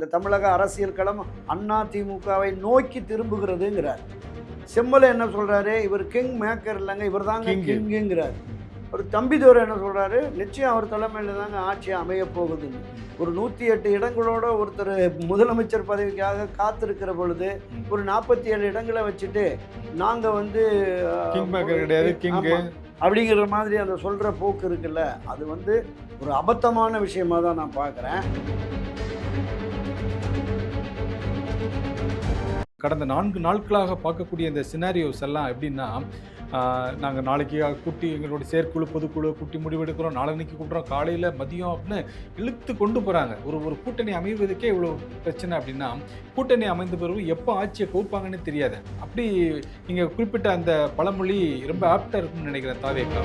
இந்த தமிழக அரசியல் களம் அதிமுகவை நோக்கி திரும்புகிறதுங்கிறார். செம்மலை என்ன சொல்றாரு, இவர் கிங் மேக்கர் இல்லைங்க, இவர் தாங்க கிங்குங்கிறார். ஒரு தம்பிதுரை என்ன சொல்றாரு, நிச்சயம் அவர் தலைமையில் தாங்க ஆட்சி அமைய போகுதுன்னு. ஒரு 108 இடங்களோட ஒருத்தர் முதலமைச்சர் பதவிக்காக காத்திருக்கிற பொழுது ஒரு 47 இடங்களை வச்சுட்டு நாங்கள் வந்து அப்படிங்கிற மாதிரி அந்த சொல்கிற போக்கு இருக்குல்ல, அது வந்து ஒரு அபத்தமான விஷயமாக தான் நான் பார்க்குறேன். கடந்த 4 நாட்களாக பார்க்கக்கூடிய இந்த சினாரியோஸ் எல்லாம் எப்படின்னா, நாங்கள் நாளைக்கு கூட்டி எங்களோட செயற்குழு பொதுக்குழு கூட்டி முடிவெடுக்கிறோம், நாளன்னைக்கு கூட்டுறோம், காலையில் மதியம் அப்படின்னு இழுத்து கொண்டு போகிறாங்க. ஒரு கூட்டணி அமைவதற்கே இவ்வளோ பிரச்சனை அப்படின்னா, கூட்டணி அமைந்த பிறகு எப்போ ஆட்சியை கவுப்பாங்கன்னு தெரியாது. அப்படி நீங்கள் குறிப்பிட்ட அந்த பழமொழி ரொம்ப ஆப்டாக இருக்குன்னு நினைக்கிறேன். தாவேக்கா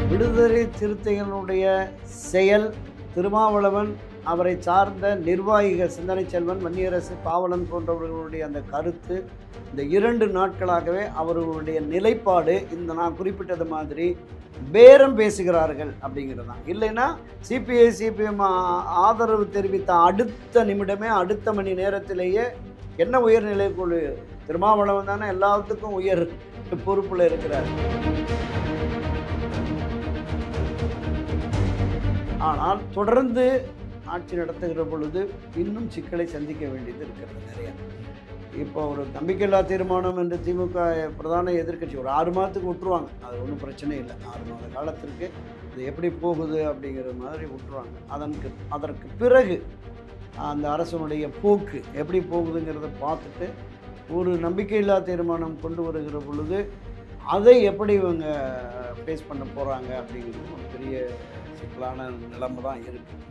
விடுதலை சிறுத்தைகளுடைய செயல், திருமாவளவன் அவரை சார்ந்த நிர்வாகிகள் சிந்தனை செல்வன், வன்னியரசு, பாவலன் போன்றவர்களுடைய அந்த கருத்து, இந்த 2 நாட்களாகவே அவர்களுடைய நிலைப்பாடு இந்த நான் குறிப்பிட்டது மாதிரி பேரம் பேசுகிறார்கள் அப்படிங்கிறது தான். இல்லைன்னா சிபிஐ சிபிஎம் ஆதரவு தெரிவித்த அடுத்த நிமிடமே, அடுத்த மணி நேரத்திலேயே என்ன உயர்நிலை குழு, திருமாவளவன் தானே எல்லாத்துக்கும் உயர் பொறுப்பில் இருக்கிறார். ஆனால் தொடர்ந்து ஆட்சி நடத்துகிற பொழுது இன்னும் சிக்கலை சந்திக்க வேண்டியது இருக்கிறது நிறையா. இப்போ ஒரு நம்பிக்கையில்லா தீர்மானம் என்று திமுக பிரதான எதிர்க்கட்சி ஒரு 6 மாதத்துக்கு விட்டுருவாங்க, அது ஒன்றும் பிரச்சனை இல்லை. 6 மாத காலத்திற்கு இது எப்படி போகுது அப்படிங்கிற மாதிரி விட்டுருவாங்க. அதற்கு பிறகு அந்த அரசனுடைய போக்கு எப்படி போகுதுங்கிறத பார்த்துட்டு ஒரு நம்பிக்கையில்லா தீர்மானம் கொண்டு வருகிற பொழுது அதை எப்படி இவங்க ஃபேஸ் பண்ண போகிறாங்க அப்படிங்கிறது ஒரு பெரிய சிக்கலான நிலைமை தான் இருக்குது.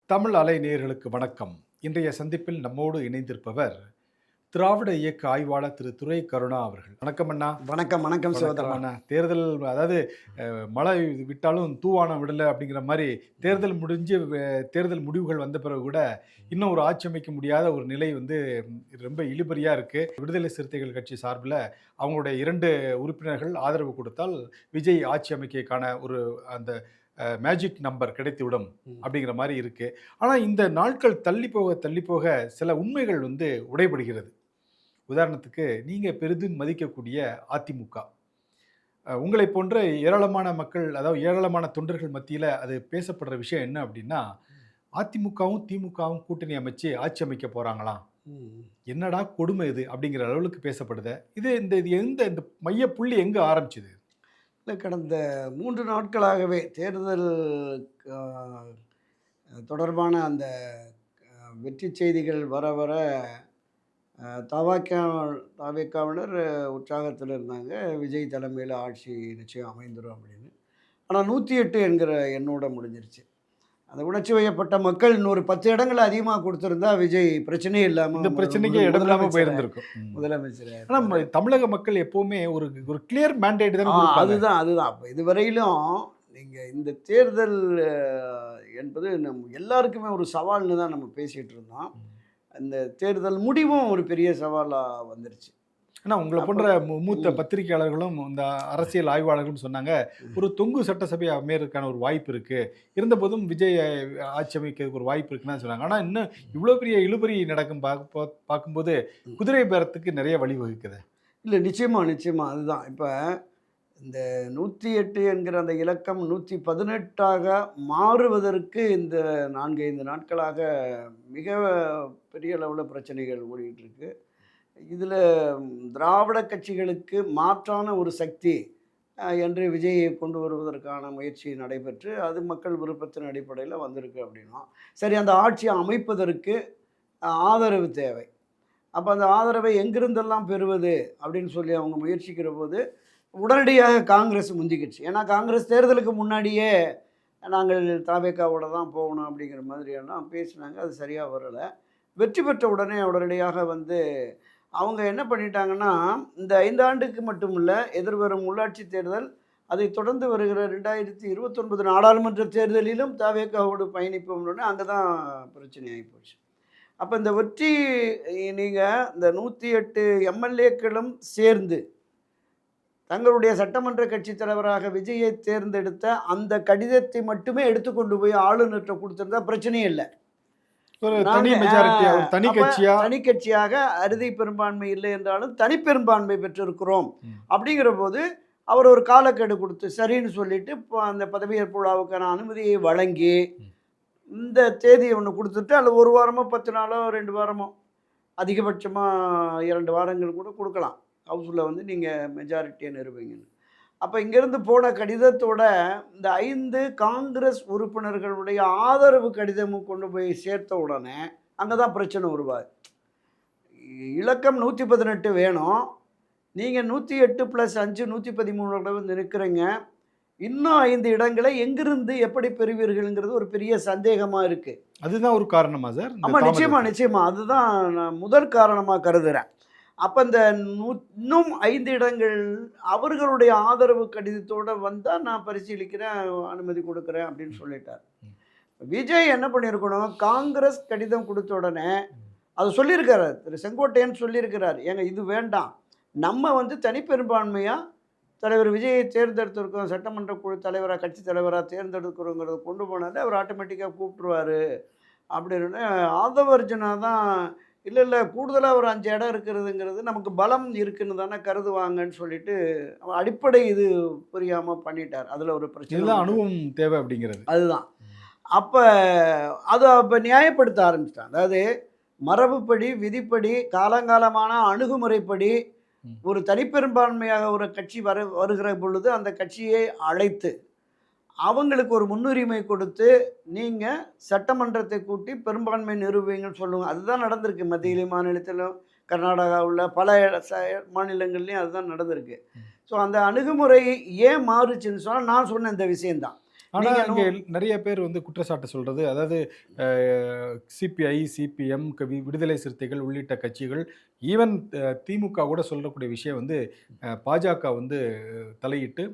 தமிழ் அலை நேயர்களுக்கு வணக்கம். இன்றைய சந்திப்பில் நம்மோடு இணைந்திருப்பவர் திராவிட இயக்க ஆய்வாளர் திரு துரை கருணா அவர்கள். வணக்கம் அண்ணா. வணக்கம். வணக்கம் சிவதரண்ணா. தேர்தல், அதாவது மழை விட்டாலும் தூவானம் விடலை அப்படிங்கிற மாதிரி தேர்தல் முடிஞ்சு தேர்தல் முடிவுகள் வந்த பிறகு கூட இன்னும் ஒரு ஆட்சி அமைக்க முடியாத ஒரு நிலை வந்து ரொம்ப இழுபறியாக இருக்குது. விடுதலை சிறுத்தைகள் கட்சி சார்பில் அவங்களுடைய 2 உறுப்பினர்கள் ஆதரவு கொடுத்தால் விஜய் ஆட்சி அமைக்கைக்கான ஒரு அந்த மேஜிக் நம்பர் கிடைத்துவிடும் அப்படிங்கிற மாதிரி இருக்குது. ஆனால் இந்த நாட்கள் தள்ளி போக சில உண்மைகள் வந்து உடைபடுகிறது. உதாரணத்துக்கு, நீங்கள் பெரிதும் மதிக்கக்கூடிய அதிமுக, உங்களை போன்ற ஏராளமான மக்கள், அதாவது ஏராளமான தொண்டர்கள் மத்தியில் அது பேசப்படுற விஷயம் என்ன அப்படின்னா, அதிமுகவும் திமுகவும் கூட்டணி அமைச்சு ஆட்சி அமைக்க போகிறாங்களாம், என்னடா கொடுமை இது அப்படிங்கிற அளவுக்கு பேசப்படுது. இது இந்த மைய புள்ளி எங்கே ஆரம்பிச்சுது? இல்லை, கடந்த 3 நாட்களாகவே தேர்தல் தொடர்பான அந்த வெற்றி செய்திகள் வர வர தாவேக்காவினர் உற்சாகத்தில் இருந்தாங்க. விஜய் தலைமையில் ஆட்சி நிச்சயம் அமைந்துடும் அப்படின்னு. ஆனால் 108 என்கிற எண்ணோட முடிஞ்சிருச்சு. அந்த உணர்ச்சி வயப்பட்ட மக்கள் இன்னொரு 10 இடங்களை அதிகமாக கொடுத்துருந்தா விஜய் பிரச்சனையே இல்லாமல், இந்த பிரச்சனைக்கே இடம் இல்லாமல் போயிருந்திருக்கும் முதலமைச்சர். ஆனால் தமிழக மக்கள் எப்போவுமே ஒரு கிளியர் மேண்டேட் தான். அதுதான் அப்போ இதுவரையிலும் நீங்கள் இந்த தேர்தல் என்பது நம்ம எல்லாருக்குமே ஒரு சவால்னு தான் நம்ம பேசிகிட்டு இருந்தோம். இந்த தேர்தல் முடிவும் ஒரு பெரிய சவாலாக வந்துருச்சு. ஆனால் உங்களை போன்ற மூத்த பத்திரிகையாளர்களும் இந்த அரசியல் ஆய்வாளர்களும் சொன்னாங்க, ஒரு தொங்கு சட்டசபை அமையறதுக்கான ஒரு வாய்ப்பு இருக்குது, இருந்தபோதும் விஜய் ஆட்சி அமைக்கிறதுக்கு ஒரு வாய்ப்பு இருக்குன்னு சொன்னாங்க. ஆனால் இன்னும் இவ்வளோ பெரிய இழுபறி நடக்கும் பார்க்கும்போது குதிரை பேரத்துக்கு நிறைய வழிவகுக்குது. இல்லை, நிச்சயமாக அதுதான். இப்போ இந்த 108 என்கிற அந்த இலக்கம் 118ஆக மாறுவதற்கு இந்த 4-5 நாட்களாக மிக பெரிய அளவில் பிரச்சனைகள் ஓடிக்கிட்டு இருக்கு. இதில் திராவிட கட்சிகளுக்கு மாற்றான ஒரு சக்தி என்று விஜயை கொண்டு வருவதற்கான முயற்சி நடைபெற்று அது மக்கள் விருப்பத்தின் அடிப்படையில் வந்திருக்கு அப்படின்னா, சரி, அந்த ஆட்சியை அமைப்பதற்கு ஆதரவு தேவை. அப்போ அந்த ஆதரவை எங்கிருந்தெல்லாம் பெறுவது அப்படின்னு சொல்லி அவங்க முயற்சிக்கிற போது உடனடியாக காங்கிரஸ் முந்திக்கிடுச்சு. ஏன்னா காங்கிரஸ் தேர்தலுக்கு முன்னாடியே நாங்கள் தாவேக்காவோட தான் போகணும் அப்படிங்கிற மாதிரியெல்லாம் பேசினாங்க. அது சரியாக வரலை. வெற்றி பெற்ற உடனடியாக வந்து அவங்க என்ன பண்ணிட்டாங்கன்னா, இந்த 5 ஆண்டுக்கு மட்டும் இல்லை, எதிர்வரும் உள்ளாட்சி தேர்தல் அதைத் தொடர்ந்து வருகிற 2029 நாடாளுமன்ற தேர்தலிலும் தவேகாவோடு பயணிப்போம்னு அங்கே தான் பிரச்சனை ஆகிப்போச்சு. அப்போ இந்த வெற்றி நீங்கள் இந்த 108 எம்எல்ஏக்களும் சேர்ந்து தங்களுடைய சட்டமன்ற கட்சித் தலைவராக விஜயை தேர்ந்தெடுத்த அந்த கடிதத்தை மட்டுமே எடுத்துக்கொண்டு போய் ஆளுநர்கிட்ட கொடுத்திருந்தா பிரச்சனையே இல்லை. ஒரு தனி மெஜாரிட்டி, ஒரு தனி கட்சியா, தனி கட்சியாக அறுதி பெரும்பான்மை இல்லை என்றாலும் தனிப்பெரும்பான்மை பெற்றிருக்கிறோம். அப்படிங்கிற போது அவர் ஒரு காலக்கெடு கொடுத்து சரின்னு சொல்லிட்டு இப்போ அந்த பதவியேற்பு விழாவுக்கான அனுமதியை வழங்கி இந்த தேதியை ஒன்று கொடுத்துட்டு அதில் 1 வாரமோ 10 நாளோ 2 வாரமோ அதிகபட்சமாக 2 வாரங்கள் கூட கொடுக்கலாம். ஹவுஸில் வந்து நீங்கள் மெஜாரிட்டியை நிறுவீங்கன்னு. அப்போ இங்கேருந்து போன கடிதத்தோட இந்த 5 காங்கிரஸ் உறுப்பினர்களுடைய ஆதரவு கடிதமும் கொண்டு போய் சேர்த்த உடனே அங்கே தான் பிரச்சனை உருவாது. இலக்கம் 118 வேணும், நீங்கள் 108 + 5 113 வந்து நிற்கிறீங்க. இன்னும் 5 இடங்களை எங்கிருந்து எப்படி பெறுவீர்கள்ங்கிறது ஒரு பெரிய சந்தேகமாக இருக்குது. அதுதான் ஒரு காரணமா சார்? ஆமாம், நிச்சயமா அதுதான் நான் முதல் காரணமாக கருதுகிறேன். அப்போ இந்த இன்னும் 5 இடங்கள் அவர்களுடைய ஆதரவு கடிதத்தோடு வந்தால் நான் பரிசீலிக்கிறேன், அனுமதி கொடுக்குறேன் அப்படின்னு சொல்லிட்டார். விஜய் என்ன பண்ணியிருக்கணும், காங்கிரஸ் கடிதம் கொடுத்த உடனே அதை சொல்லியிருக்கிறார், திரு செங்கோட்டையன் சொல்லியிருக்கிறார், ஏங்க இது வேண்டாம், நம்ம வந்து தனிப்பெரும்பான்மையாக தலைவர் விஜயை தேர்ந்தெடுத்திருக்கோம், சட்டமன்ற குழு தலைவராக கட்சி தலைவராக தேர்ந்தெடுக்கிறோங்கிறத கொண்டு போனாலே அவர் ஆட்டோமேட்டிக்காக கூப்பிட்டுருவார் அப்படின்னு. ஆதவர்ஜுனா தான் இல்லை கூடுதலாக ஒரு 5 இடம் இருக்கிறதுங்கிறது நமக்கு பலம் இருக்குன்னு தானே கருதுவாங்கன்னு சொல்லிட்டு அடிப்படை இது புரியாமல் பண்ணிட்டார். அதில் ஒரு பிரச்சனை, அனுபவம் தேவை அப்படிங்கிறது அதுதான். அப்போ அதை அப்போ நியாயப்படுத்த ஆரம்பிச்சிட்டாங்க. அதாவது மரபுப்படி, விதிப்படி, காலங்காலமான அணுகுமுறைப்படி ஒரு தனிப்பெரும்பான்மையாக ஒரு கட்சி வருகிற பொழுது அந்த கட்சியை அழைத்து அவங்களுக்கு ஒரு முன்னுரிமை கொடுத்து நீங்கள் சட்டமன்றத்தை கூட்டி பெரும்பான்மை நிறுவீங்கன்னு சொல்லுவாங்க. அதுதான் நடந்திருக்கு மத்தியிலும் மாநிலத்திலும் கர்நாடகாவில் பல மாநிலங்கள்லேயும் அதுதான் நடந்திருக்கு. ஸோ அந்த அணுகுமுறை ஏன் மாறுச்சுன்னு சொன்னால் நான் சொன்ன இந்த விஷயந்தான். ஆனால் இங்கே நிறைய பேர் வந்து குற்றச்சாட்டு சொல்கிறது, அதாவது சிபிஐ, சிபிஎம், விடுதலை சிறுத்தைகள் உள்ளிட்ட கட்சிகள், ஈவன் திமுக கூட சொல்லக்கூடிய விஷயம் வந்து பாஜக வந்து தலையிட்டு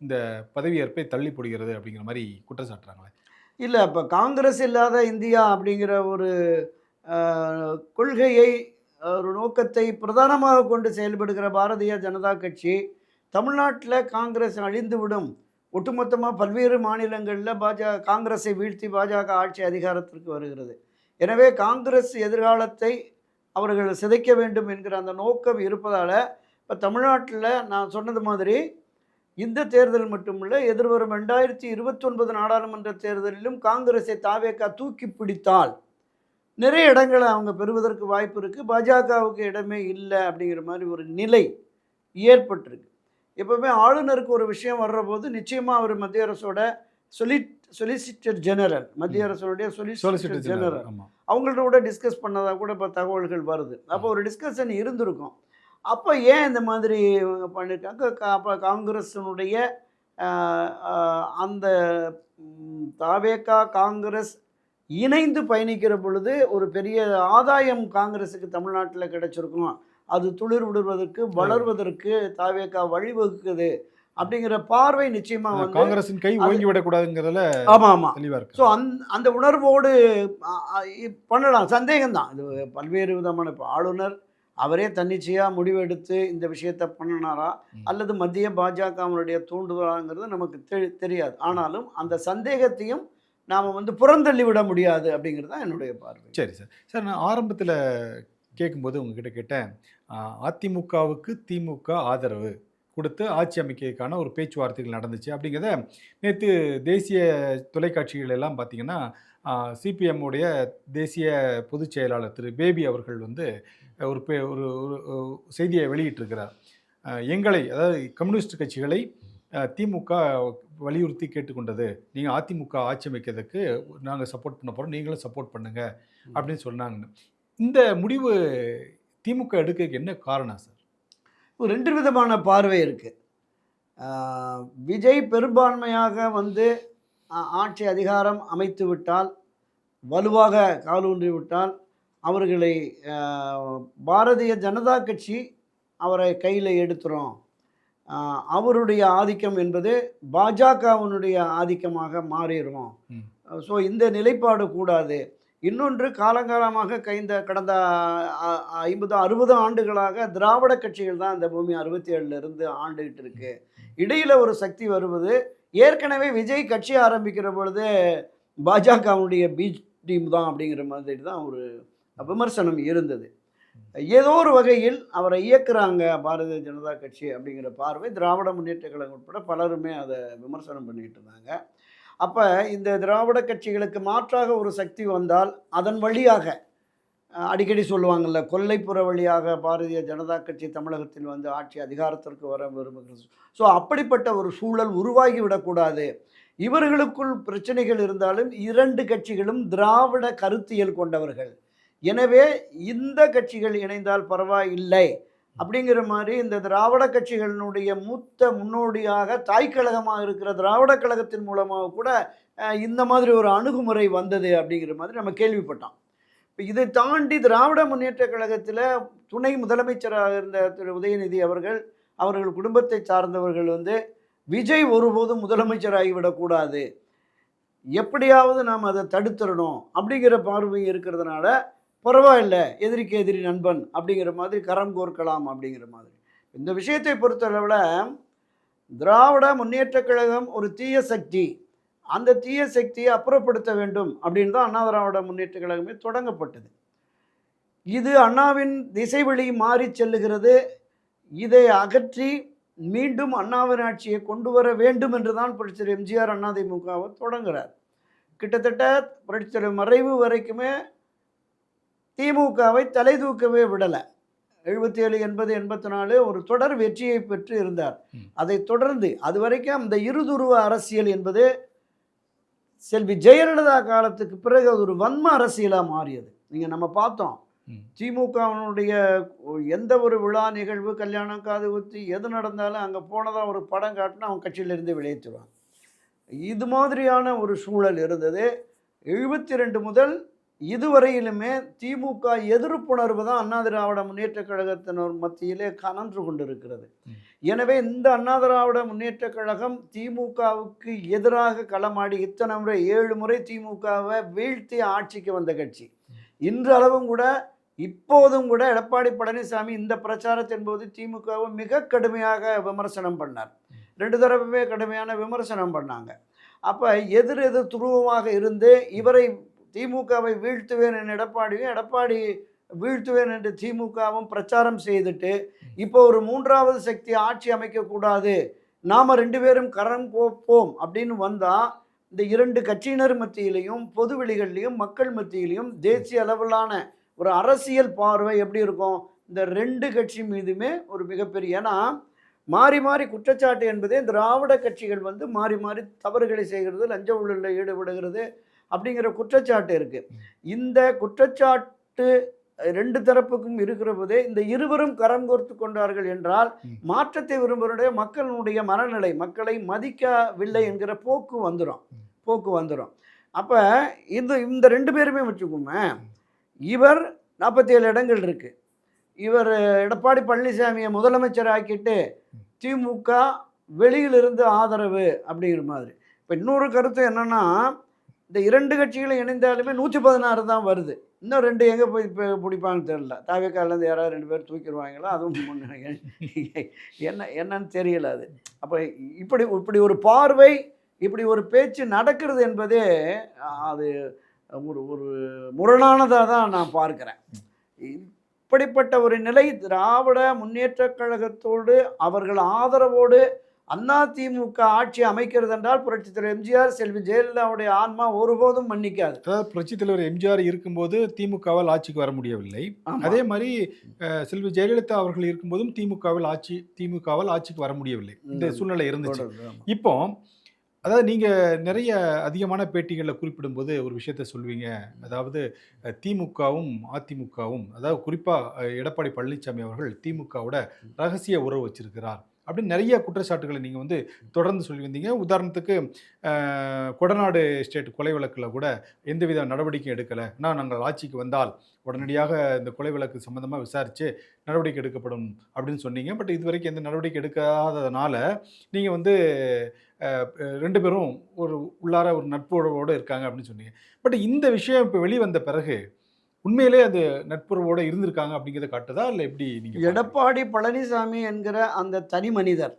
இந்த பதவியேற்பை தள்ளி போடுகிறது அப்படிங்கிற மாதிரி குற்றச்சாட்டுறாங்களே. இல்லை, இப்போ காங்கிரஸ் இல்லாத இந்தியா அப்படிங்கிற ஒரு கொள்கையை, ஒரு நோக்கத்தை பிரதானமாக கொண்டு செயல்படுகிற பாரதிய ஜனதா கட்சி தமிழ்நாட்டில் காங்கிரஸ் அழிந்துவிடும், ஒட்டுமொத்தமாக பல்வேறு மாநிலங்களில் காங்கிரஸை வீழ்த்தி பாஜக ஆட்சி அதிகாரத்திற்கு வருகிறது, எனவே காங்கிரஸ் எதிர்காலத்தை அவர்கள் சிதைக்க வேண்டும் என்கிற அந்த நோக்கம் இருப்பதால் இப்போ தமிழ்நாட்டில் நான் சொன்னது மாதிரி இந்த தேர்தல் மட்டுமில்லை, எதிர்வரும் 2029 நாடாளுமன்ற தேர்தலிலும் காங்கிரஸை தாவேகா தூக்கி பிடித்தால் நிறைய இடங்களை அவங்க பெறுவதற்கு வாய்ப்பு இருக்குது. பாஜகவுக்கு இடமே இல்லை அப்படிங்கிற மாதிரி ஒரு நிலை ஏற்பட்டிருக்கு. எப்போவுமே ஆளுநருக்கு ஒரு விஷயம் வர்ற போது நிச்சயமாக அவர் மத்திய அரசோட சொலிசிட்டர் ஜெனரல், மத்திய அரசுடைய சொலிசிட்டர் ஜெனரல் அவங்கள்ட்ட கூட டிஸ்கஸ் பண்ணதாக கூட இப்போ தகவல்கள் வருது. அப்போ ஒரு டிஸ்கஷன் இருந்திருக்கும். அப்போ ஏன் இந்த மாதிரி பண்ணியிருக்காங்க? அப்போ காங்கிரஸினுடைய அந்த தாவேகா காங்கிரஸ் இணைந்து பயணிக்கிற பொழுது ஒரு பெரிய ஆதாயம் காங்கிரஸுக்கு தமிழ்நாட்டில் கிடைச்சிருக்கும், அது துளிர் விடுவதற்கு வளர்வதற்கு தாவேகா வழிவகுக்குது அப்படிங்கிற பார்வை நிச்சயமாக வந்து காங்கிரஸின் கை ஓங்கி விடக்கூடாதுங்கிறதுல ஆமாம் தெளிவாக இருக்கு. ஸோ அந்த உணர்வோடு பண்ணலாம், சந்தேகம்தான். இது பல்வேறு விதமான, இப்போ ஆளுநர் அவரே தன்னிச்சையாக முடிவெடுத்து இந்த விஷயத்தை பண்ணினாரா அல்லது மத்திய பாஜகவினுடைய தூண்டுதலாங்கிறது நமக்கு தெரியாது. ஆனாலும் அந்த சந்தேகத்தையும் நாம் வந்து புறந்தள்ளி விட முடியாது அப்படிங்கிறது தான் என்னுடைய பார்வை. சரி சார். சார், நான் ஆரம்பத்தில் கேட்கும்போது உங்ககிட்ட கேட்டேன், அதிமுகவுக்கு திமுக ஆதரவு கொடுத்து ஆட்சி அமைக்கிறதுக்கான ஒரு பேச்சுவார்த்தைகள் நடந்துச்சு அப்படிங்கிறத நேற்று தேசிய தொலைக்காட்சிகள் எல்லாம் பார்த்தீங்கன்னா சிபிஎம்முடைய தேசிய பொதுச் செயலாளர் திரு பேபி அவர்கள் வந்து ஒரு செய்தியை வெளியிட்டிருக்கிறார். எங்களை, அதாவது கம்யூனிஸ்ட் கட்சிகளை திமுக வலியுறுத்தி கேட்டுக்கொண்டது, நீங்கள் அதிமுக ஆட்சி அமைக்கிறதுக்கு நாங்கள் சப்போர்ட் பண்ண போகிறோம், நீங்களும் சப்போர்ட் பண்ணுங்க அப்படின்னு சொன்னாங்க. இந்த முடிவு திமுக எடுக்கிறதுக்கு என்ன காரணம் சார்? ஒரு 2 விதமான பார்வை இருக்குது. விஜய் பெரும்பான்மையாக வந்து ஆட்சி அதிகாரம் அமைத்து விட்டால், வலுவாக காலூன்றி விட்டால், அவர்களை பாரதிய ஜனதா கட்சி அவரை கையில் எடுத்துரும், அவருடைய ஆதிக்கம் என்பது பாஜகவினுடைய ஆதிக்கமாக மாறிடும். ஸோ இந்த நிலைப்பாடு கூடாது. இன்னொன்று, காலங்காலமாக கடந்த 50 60 ஆண்டுகளாக திராவிட கட்சிகள் தான் இந்த பூமி 67லேருந்து ஆண்டுகிட்டு இருக்கு. இடையில ஒரு சக்தி வருவது, ஏற்கனவே விஜய் கட்சி ஆரம்பிக்கிற பொழுது பாஜகவுடைய பி டீம் தான் அப்படிங்கிற மாதிரி தான் ஒரு விமர்சனம் இருந்தது. ஏதோ ஒரு வகையில் அவரை இயக்குறாங்க பாரதிய ஜனதா கட்சி அப்படிங்கிற பார்வை திராவிட முன்னேற்ற கழகம் உட்பட பலருமே அதை விமர்சனம் பண்ணிக்கிட்டு இருந்தாங்க. அப்போ இந்த திராவிட கட்சிகளுக்கு மாற்றாக ஒரு சக்தி வந்தால் அதன் வழியாக அடிக்கடி சொல்லுவாங்கள்ல, கொல்லைப்புற வழியாக பாரதிய ஜனதா கட்சி தமிழகத்தில் வந்து ஆட்சி அதிகாரத்திற்கு வர விரும்புகிறது. ஸோ அப்படிப்பட்ட ஒரு சூழல் உருவாகி விடக்கூடாது. இவர்களுக்குள் பிரச்சனைகள் இருந்தாலும் 2 கட்சிகளும் திராவிட கருத்தியல் கொண்டவர்கள். எனவே இந்த கட்சிகள் இணைந்தால் பரவாயில்லை அப்படிங்கிற மாதிரி இந்த திராவிட கட்சிகளினுடைய மூத்த முன்னோடியாக தாய்க்கழகமாக இருக்கிற திராவிட கழகத்தின் மூலமாக கூட இந்த மாதிரி ஒரு அணுகுமுறை வந்தது அப்படிங்கிற மாதிரி நம்ம கேள்விப்பட்டோம். இப்போ இதை தாண்டி திராவிட முன்னேற்ற கழகத்தில் துணை முதலமைச்சராக இருந்த திரு உதயநிதி அவர்கள் குடும்பத்தை சார்ந்தவர்கள் வந்து விஜய் ஒருபோதும் முதலமைச்சராகிவிடக்கூடாது, எப்படியாவது நாம் அதை தடுத்துடணும் அப்படிங்கிற பார்வை இருக்கிறதுனால பரவாயில்லை, எதிரிக்கு எதிரி நண்பன் அப்படிங்கிற மாதிரி கரம் கோர்க்கலாம் அப்படிங்கிற மாதிரி. இந்த விஷயத்தை பொறுத்தளவில் திராவிட முன்னேற்ற கழகம் ஒரு தீய சக்தி, அந்த தீய சக்தியை அப்புறப்படுத்த வேண்டும் அப்படின்னு தான் அண்ணா திராவிட முன்னேற்ற கழகமே தொடங்கப்பட்டது. இது அண்ணாவின் திசைவழி மாறி செல்லுகிறது. இதை அகற்றி மீண்டும் அண்ணாவின் ஆட்சியை கொண்டு வர வேண்டும் என்று தான் புரட்சித்தலைவர் எம்ஜிஆர் அதிமுகவை தொடங்குகிறார். கிட்டத்தட்ட புரட்சித்தலைவர் மறைவு வரைக்குமே திமுகவை தலை தூக்கவே விடலை. 77, 80, 84 ஒரு தொடர் வெற்றியை பெற்று இருந்தார். அதை தொடர்ந்து அது வரைக்கும் அந்த இருதுருவ அரசியல் என்பது செல்வி ஜெயலலிதா காலத்துக்கு பிறகு அது ஒரு வன்ம அரசியலாக மாறியது. நீங்கள் நம்ம பார்த்தோம், திமுகவினுடைய எந்த ஒரு விழா நிகழ்வு, கல்யாணம், காது குத்தி எது நடந்தாலும் அங்கே போனதாக ஒரு படம் காட்டினா அவங்க கட்சியிலிருந்து வெளியேற்றுவாங்க. இது மாதிரியான ஒரு சூழல் இருந்தது. 72 முதல் இதுவரையிலுமே திமுக எதிர்ப்புணர்வு தான் அண்ணா திராவிட முன்னேற்ற கழகத்தினர் மத்தியிலே கனன்று கொண்டிருக்கிறது. எனவே இந்த அண்ணா திராவிட முன்னேற்ற கழகம் திமுகவுக்கு எதிராக களமாடி இத்தனை முறை 7 முறை திமுகவை வீழ்த்தி ஆட்சிக்கு வந்த கட்சி. இன்றளவும் கூட இப்போதும் கூட எடப்பாடி பழனிசாமி இந்த பிரச்சாரத்தின் போது திமுகவை மிக கடுமையாக விமர்சனம் பண்ணார். 2 தரப்புமே கடுமையான விமர்சனம் பண்ணாங்க. அப்போ எதிர் துருவமாக இருந்து இவரை திமுகவை வீழ்த்துவேன் என்று எடப்பாடி வீழ்த்துவேன் என்று திமுகவும் பிரச்சாரம் செய்துட்டு இப்போ ஒரு 3வது சக்தி ஆட்சி அமைக்கக்கூடாது, நாம் 2 பேரும் கரம் கோப்போம் அப்படின்னு வந்தால் இந்த 2 கட்சியினர் மத்தியிலையும் பொதுவெளிகள்லையும் மக்கள் மத்தியிலையும் தேசிய அளவிலான ஒரு அரசியல் பார்வை எப்படி இருக்கும்? இந்த 2 கட்சி மீதுமே ஒரு மிகப்பெரிய, ஏன்னா மாறி மாறி குற்றச்சாட்டு என்பதே திராவிட கட்சிகள் வந்து மாறி மாறி தவறுகளை செய்கிறது, லஞ்ச ஊழலில் ஈடுபடுகிறது அப்படிங்கிற குற்றச்சாட்டு இருக்குது. இந்த குற்றச்சாட்டு 2 தரப்புக்கும் இருக்கிற போதே இந்த இருவரும் கரம் கோர்த்து கொண்டார்கள் என்றால் மாற்றத்தை விரும்புகிற மக்களுடைய மனநிலை, மக்களை மதிக்கவில்லை என்கிற போக்கு வந்துடும். அப்போ இந்த 2 பேருமே வச்சுக்கோமே, இவர் 47 இடங்கள் இருக்குது, இவர் எடப்பாடி பழனிசாமியை முதலமைச்சர் ஆக்கிட்டு திமுக வெளியிலிருந்து ஆதரவு அப்படிங்கிற மாதிரி. இப்போ இன்னொரு கருத்து என்னென்னா, இந்த 2 கட்சிகளும் இணைந்தாலுமே 116 தான் வருது. இன்னும் 2 எங்கே போய் இப்போ பிடிப்பாங்கன்னு தெரியல. தாவேக்காலேருந்து யாராவது 2 பேர் தூக்கிடுவாங்களா, அதுவும் என்னன்னு தெரியல அது. அப்போ இப்படி ஒரு பார்வை, இப்படி ஒரு பேச்சு நடக்கிறது என்பதே அது ஒரு முரணானதாக தான் நான் பார்க்குறேன். இப்படிப்பட்ட ஒரு நிலை திராவிட முன்னேற்ற கழகத்தோடு அவர்கள் ஆதரவோடு அதிமுக ஆட்சி அமைக்கிறது என்றால் புரட்சித் தலைவர் எம்ஜிஆர், செல்வி ஜெயலலிதாவுடைய ஆன்மா ஒருபோதும் மன்னிக்காது. அதாவது புரட்சித் தலைவர் எம்ஜிஆர் இருக்கும்போது திமுகவால் ஆட்சிக்கு வர முடியவில்லை. அதே மாதிரி செல்வி ஜெயலலிதா அவர்கள் இருக்கும்போதும் திமுகவால் ஆட்சிக்கு வர முடியவில்லை. இந்த சூழ்நிலை இருந்துச்சு. இப்போ அதாவது நீங்கள் நிறைய அதிகமான பேட்டிகளில் குறிப்பிடும்போது ஒரு விஷயத்த சொல்வீங்க. அதாவது திமுகவும் அதிமுகவும், அதாவது குறிப்பாக எடப்பாடி பழனிசாமி அவர்கள் திமுகவோட ரகசிய உறவு வச்சிருக்கிறார் அப்படின்னு நிறைய குற்றச்சாட்டுகளை நீங்கள் வந்து தொடர்ந்து சொல்லி வந்தீங்க. உதாரணத்துக்கு கொடநாடு எஸ்டேட் கொலை வழக்கில் கூட எந்தவித நடவடிக்கையும் எடுக்கலை, ஆனால் நாங்கள் ஆட்சிக்கு வந்தால் உடனடியாக இந்த கொலை வழக்கு சம்மந்தமாக விசாரித்து நடவடிக்கை எடுக்கப்படும் அப்படின்னு சொன்னீங்க. பட் இதுவரைக்கும் எந்த நடவடிக்கை எடுக்காததுனால நீங்கள் வந்து 2 பேரும் ஒரு உள்ளார ஒரு நட்புறவோடு இருக்காங்க அப்படின்னு சொன்னீங்க. பட் இந்த விஷயம் இப்போ வெளிவந்த பிறகு உண்மையிலே அது நட்புறவோட இருந்திருக்காங்க அப்படிங்கிறத காட்டுதா, இல்லை எப்படி நீங்க பார்க்குறீங்க? எடப்பாடி பழனிசாமி என்கிற அந்த தனி மனிதர்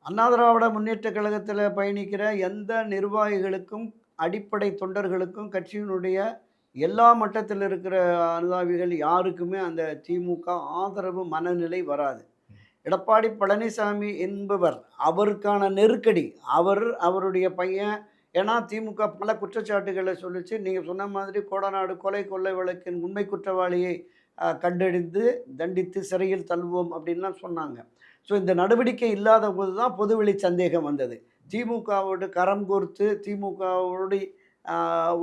அண்ணா திராவிட முன்னேற்றக் கழகத்தில் பயணிக்கிற எந்த நிர்வாகிகளுக்கும் அடிப்படை தொண்டர்களுக்கும் கட்சியினுடைய எல்லா மட்டத்தில் இருக்கிற அனுதாபிகள் யாருக்குமே அந்த திமுக ஆதரவு மனநிலை வராது. எடப்பாடி பழனிசாமி என்பவர் அவருக்கான நெருக்கடி, அவருடைய பையன், ஏன்னா திமுக பல குற்றச்சாட்டுகளை சொல்லிச்சு. நீங்கள் சொன்ன மாதிரி கோடநாடு கொலை கொள்ளை வழக்கின் உண்மை குற்றவாளியை கண்டறிந்து தண்டித்து சிறையில் தள்ளுவோம் அப்படின்லாம் சொன்னாங்க. ஸோ இந்த நடவடிக்கை இல்லாத போது தான் பொதுவெளி சந்தேகம் வந்தது. திமுகவோடு கரம் கோர்த்து திமுகவோடு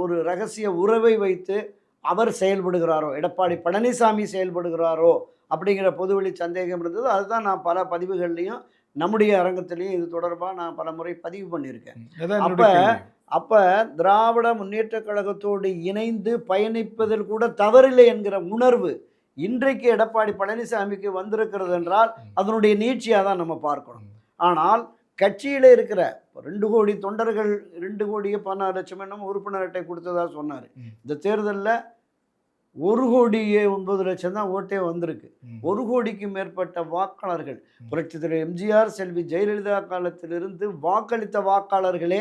ஒரு ரகசிய உறவை வைத்து அவர் செயல்படுகிறாரோ, எடப்பாடி பழனிசாமி செயல்படுகிறாரோ அப்படிங்கிற பொதுவெளி சந்தேகம் இருந்தது. அதுதான் நான் பல பதிவுகள்லையும் நம்முடைய அரங்கத்திலையும் இது தொடர்பாக நான் பல முறை பதிவு பண்ணியிருக்கேன். அதான் அப்ப என்னுடைய கேள்வி. அப்ப திராவிட முன்னேற்ற கழகத்தோடு இணைந்து பயணிப்பதில் கூட தவறில்லை என்கிற உணர்வு இன்றைக்கு எடப்பாடி பழனிசாமிக்கு வந்திருக்கிறது என்றால் அதனுடைய நீட்சியாக தான் நம்ம பார்க்கணும். ஆனால் கட்சியில் இருக்கிற 2 கோடி தொண்டர்கள் 2 கோடியே 16 லட்சம் என்னமோ உறுப்பினர் அட்டை கொடுத்ததா சொன்னார். இந்த தேர்தலில் 1,09,00,000 தான் ஓட்டே வந்திருக்கு. 1 கோடிக்கு மேற்பட்ட வாக்காளர்கள், புரட்சித் தலைவர் எம்ஜிஆர், செல்வி ஜெயலலிதா காலத்திலிருந்து வாக்களித்த வாக்காளர்களே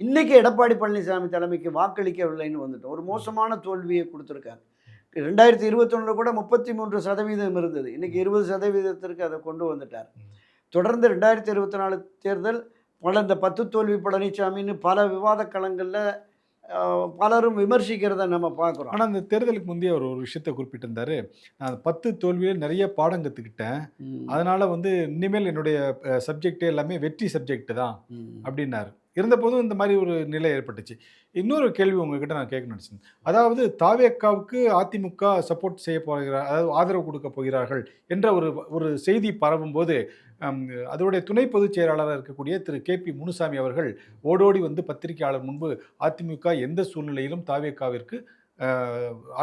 இன்னைக்கு எடப்பாடி பழனிசாமி தலைமைக்கு வாக்களிக்கவில்லைன்னு வந்துட்டோம். ஒரு மோசமான தோல்வியை கொடுத்துருக்காங்க. 2021 கூட 33% இருந்தது. இன்னைக்கு 20% அதை கொண்டு வந்துட்டார். தொடர்ந்து 2024 தேர்தல் இந்த 10 தோல்வி பழனிசாமின்னு பல விவாத களங்களில் பலரும் விமர்சிக்கிறத நம்ம பார்க்குறோம். ஆனால் அந்த தேர்தலுக்கு முந்தைய ஒரு விஷயத்தை குறிப்பிட்டிருந்தாரு. நான் 10 தோல்வியில் நிறைய பாடம் கற்றுக்கிட்டேன், அதனால வந்து இனிமேல் என்னுடைய சப்ஜெக்ட் எல்லாமே வெற்றி சப்ஜெக்ட் தான் அப்படின்னாரு. இருந்தபோதும் இந்த மாதிரி ஒரு நிலை ஏற்பட்டுச்சு. இன்னொரு கேள்வி உங்ககிட்ட நான் கேட்க நினச்சேன். அதாவது தாவேக்காவுக்கு அதிமுக சப்போர்ட் செய்ய போகிறார், அதாவது ஆதரவு கொடுக்க போகிறார்கள் என்ற ஒரு செய்தி பரவும் போது அதனுடைய துணை பொதுச் செயலாளராக இருக்கக்கூடிய திரு KP முனுசாமி அவர்கள் ஓடோடி வந்து பத்திரிகையாளர் முன்பு அதிமுக எந்த சூழ்நிலையிலும் தாவேக்காவிற்கு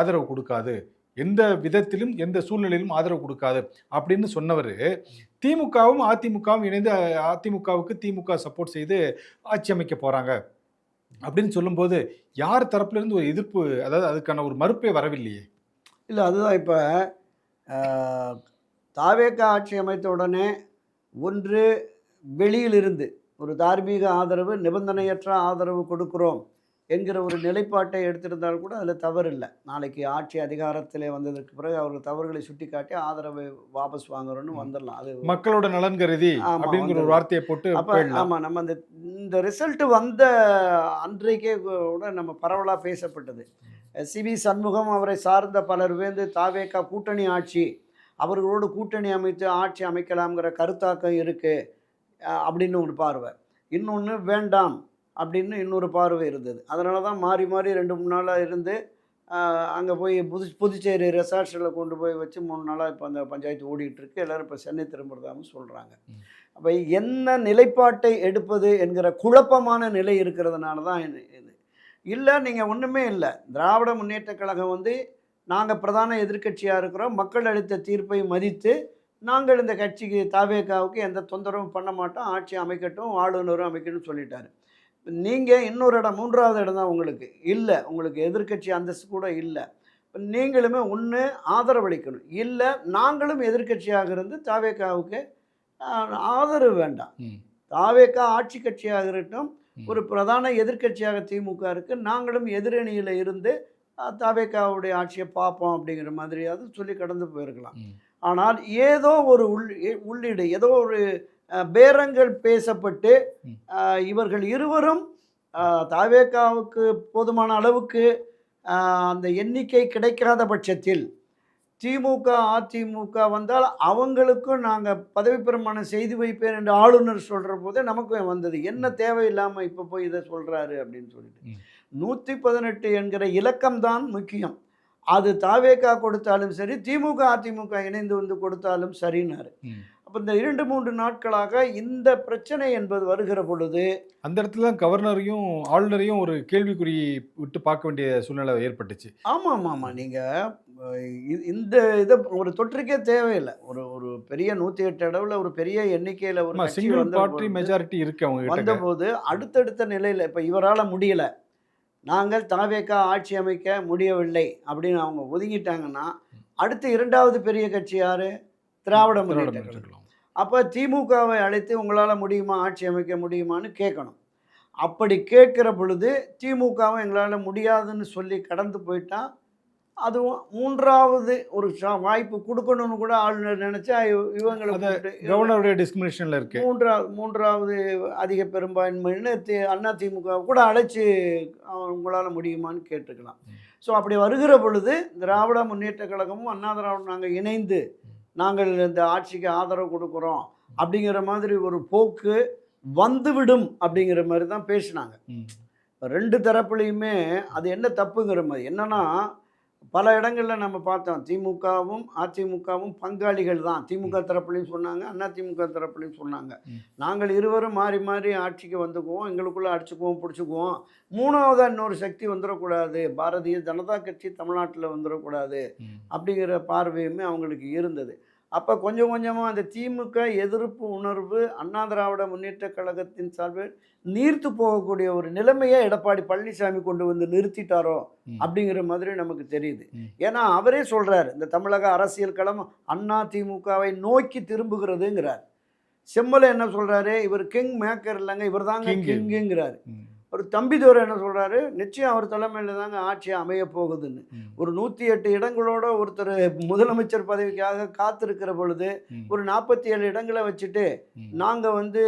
ஆதரவு கொடுக்காது, எந்த விதத்திலும் எந்த சூழ்நிலையிலும் ஆதரவு கொடுக்காது அப்படின்னு சொன்னவர், திமுகவும் அதிமுகவும் இணைந்து அதிமுகவுக்கு திமுக சப்போர்ட் செய்து ஆட்சி அமைக்க போகிறாங்க அப்படின்னு சொல்லும்போது யார் தரப்புலேருந்து ஒரு எதிர்ப்பு, அதாவது அதுக்கான ஒரு மறுப்பே வரவில்லையே? இல்லை, அதுதான் இப்போ தாவேக்கா ஆட்சி அமைத்த உடனே ஒன்று வெளியிலிருந்து ஒரு தார்மீக ஆதரவு, நிபந்தனையற்ற ஆதரவு கொடுக்குறோம் என்கிற ஒரு நிலைப்பாட்டை எடுத்திருந்தால் கூட அதில் தவறு இல்லை. நாளைக்கு ஆட்சி அதிகாரத்தில் வந்ததற்கு பிறகு அவர்கள் தவறுகளை சுட்டி காட்டி ஆதரவை வாபஸ் வாங்குறோன்னு வந்துடலாம். அது மக்களோட நலன் கருதி அப்படிங்கிற ஒரு வார்த்தையை போட்டு அப்போ ஆமாம், நம்ம இந்த ரிசல்ட்டு வந்த அன்றைக்கே கூட நம்ம பரவலாக பேசப்பட்டது. CV சண்முகம் அவரை சார்ந்த பலர் வேந்து தாவேக்கா கூட்டணி ஆட்சி, அவர்களோடு கூட்டணி அமைத்து ஆட்சி அமைக்கலாம்ங்கிற கருத்தாக்கம் இருக்குது அப்படின்னு ஒரு பார்வை, இன்னொன்று வேண்டாம் அப்படின்னு இன்னொரு பார்வை இருந்தது. அதனால தான் மாறி மாறி 2-3 நாளாக இருந்து அங்கே போய் புதுச்சேரி ரெசார்ட்ஸில் கொண்டு போய் வச்சு 3 நாளாக இப்போ அந்த பஞ்சாயத்து ஓடிட்டுருக்கு. எல்லோரும் இப்போ சென்னை திரும்புறதாகவும் சொல்கிறாங்க. அப்போ என்ன நிலைப்பாட்டை எடுப்பது என்கிற குழப்பமான நிலை இருக்கிறதுனால தான் இது. இல்லை, நீங்கள் ஒன்றுமே இல்லை, திராவிட முன்னேற்ற கழகம் வந்து நாங்கள் பிரதான எதிர்க்கட்சியாக இருக்கிறோம், மக்கள் அளித்த தீர்ப்பை மதித்து நாங்கள் இந்த கட்சிக்கு தாவேக்காவுக்கு எந்த தொந்தரவும் பண்ண மாட்டோம், ஆட்சி அமைக்கட்டும், ஆளுநரும் அமைக்கணும்னு சொல்லிட்டாரு. நீங்கள் இன்னொரு இடம், 3வது இடம் தான் உங்களுக்கு இல்லை, உங்களுக்கு எதிர்க்கட்சி அந்தஸ்து கூட இல்லை. நீங்களுமே ஒன்று ஆதரவளிக்கணும், இல்லை நாங்களும் எதிர்க்கட்சியாக இருந்து தாவேக்காவுக்கு ஆதரவு வேண்டாம். தாவேக்கா ஆட்சி கட்சியாக இருக்கட்டும், ஒரு பிரதான எதிர்க்கட்சியாக திமுக இருக்குது, நாங்களும் எதிரணியில் இருந்து தாவேக்காவுடைய ஆட்சியை பார்ப்போம் அப்படிங்கிற மாதிரியாவது சொல்லி கடந்து போயிருக்கலாம். ஆனால் ஏதோ ஒரு உள்ளீடு, ஏதோ ஒரு பேரங்கள் பேசப்பட்டு இவர்கள் இருவரும் தாவேக்காவுக்கு போதுமான அளவுக்கு அந்த எண்ணிக்கை கிடைக்காத பட்சத்தில் திமுக அதிமுக வந்தால் அவங்களுக்கும் நாங்கள் பதவி பிரமாணம் செய்து வைப்பேன் என்று ஆளுநர் சொல்கிற போதே நமக்கும் வந்தது, என்ன தேவையில்லாமல் இப்போ போய் இதை சொல்கிறாரு அப்படின்னு சொல்லிட்டு. 118 என்கிற இலக்கம்தான் முக்கியம். அது தாவேக்கா கொடுத்தாலும் சரி, திமுக அதிமுக இணைந்து வந்து கொடுத்தாலும் சரின்னாரு. அப்போ அப்போ இந்த 2-3 நாட்களாக இந்த பிரச்சனை என்பது வருகிற பொழுது அந்த இடத்துல தான் கவர்னரையும் ஆளுநரையும் ஒரு கேள்விக்குறி விட்டு பார்க்க வேண்டிய சூழ்நிலை ஏற்பட்டுச்சு. ஆமாம் ஆமாம் நீங்கள் இந்த இதை ஒரு தொற்றுக்கே தேவையில்லை. ஒரு ஒரு பெரிய 108 இடவுல ஒரு பெரிய எண்ணிக்கையில் ஒரு கட்சி சிங்கிள் வந்த பார்ட்டி பொழுது மெஜாரிட்டி இருக்கு அவங்க கிட்ட. வந்தபோது அடுத்தடுத்த நிலையில் இப்போ இவரால் முடியலை, நாங்கள் தாவேக்கா ஆட்சி அமைக்க முடியவில்லை அப்படின்னு அவங்க ஒதுங்கிட்டாங்கன்னா அடுத்து 2வது பெரிய கட்சி யார்? திராவிட முன்னேற்ற கழகம். அப்போ திமுகவை அழைத்து உங்களால் முடியுமா, ஆட்சி அமைக்க முடியுமான்னு கேட்கணும். அப்படி கேட்குற பொழுது திமுகவும் எங்களால் முடியாதுன்னு சொல்லி கடந்து போயிட்டா, அதுவும் 3வது ஒரு வாய்ப்பு கொடுக்கணும்னு கூட ஆளுநர் நினச்சா இவங்களை கவர்னருடைய டிஸ்கிரிமினேஷனில் இருக்கு. 3வது அதிக பெரும்பான்மைன்னு அதிமுக கூட அழைச்சி உங்களால் முடியுமான்னு கேட்டுக்கலாம். ஸோ அப்படி வருகிற பொழுது திராவிட முன்னேற்ற கழகமும் அண்ணா திராவிடம் நாங்கள் இணைந்து நாங்கள் இந்த ஆட்சிக்கு ஆதரவு கொடுக்குறோம் அப்படிங்கிற மாதிரி ஒரு போக்கு வந்துவிடும் அப்படிங்கிற மாதிரி தான் பேசினாங்க. 2 தரப்புலையுமே அது என்ன தப்புங்கிற மாதிரி என்னன்னா, பல இடங்களில் நம்ம பார்த்தோம் திமுகவும் அதிமுகவும் பங்காளிகள் தான். திமுக தரப்புலையும் சொன்னாங்க, அதிமுக தரப்புலையும் சொன்னாங்க. நாங்கள் இருவரும் மாறி மாறி ஆட்சிக்கு வந்துக்குவோம், எங்களுக்குள்ளே அடிச்சுக்குவோம் பிடிச்சிக்குவோம், 3வதாக இன்னொரு சக்தி வந்துடக்கூடாது, பாரதிய ஜனதா கட்சி தமிழ்நாட்டில் வந்துடக்கூடாது அப்படிங்கிற பார்வையுமே அவங்களுக்கு இருந்தது. அப்போ கொஞ்சம் கொஞ்சமாக அந்த திமுக எதிர்ப்பு உணர்வு அண்ணா திராவிட முன்னேற்ற கழகத்தின் சார்பில் நீர்த்து போகக்கூடிய ஒரு நிலைமையை எடப்பாடி பழனிசாமி கொண்டு வந்து நிறுத்திட்டாரோ அப்படிங்கிற மாதிரி நமக்கு தெரியுது. ஏன்னா அவரே சொல்கிறார், இந்த தமிழக அரசியல் களம் அண்ணா திமுகவை நோக்கி திரும்புகிறதுங்கிறார். செம்மலை என்ன சொல்கிறாரு, இவர் கிங் மேக்கர் இல்லைங்க, இவர் தாங்க கிங்குங்கிறாரு. ஒரு தம்பிதுரை என்ன சொல்கிறாரு, நிச்சயம் அவர் தலைமையில் தாங்க ஆட்சி அமைய போகுதுன்னு. ஒரு 108 இடங்களோட ஒருத்தர் முதலமைச்சர் பதவிக்காக காத்திருக்கிற பொழுது ஒரு 47 இடங்களை வச்சுட்டு நாங்கள் வந்து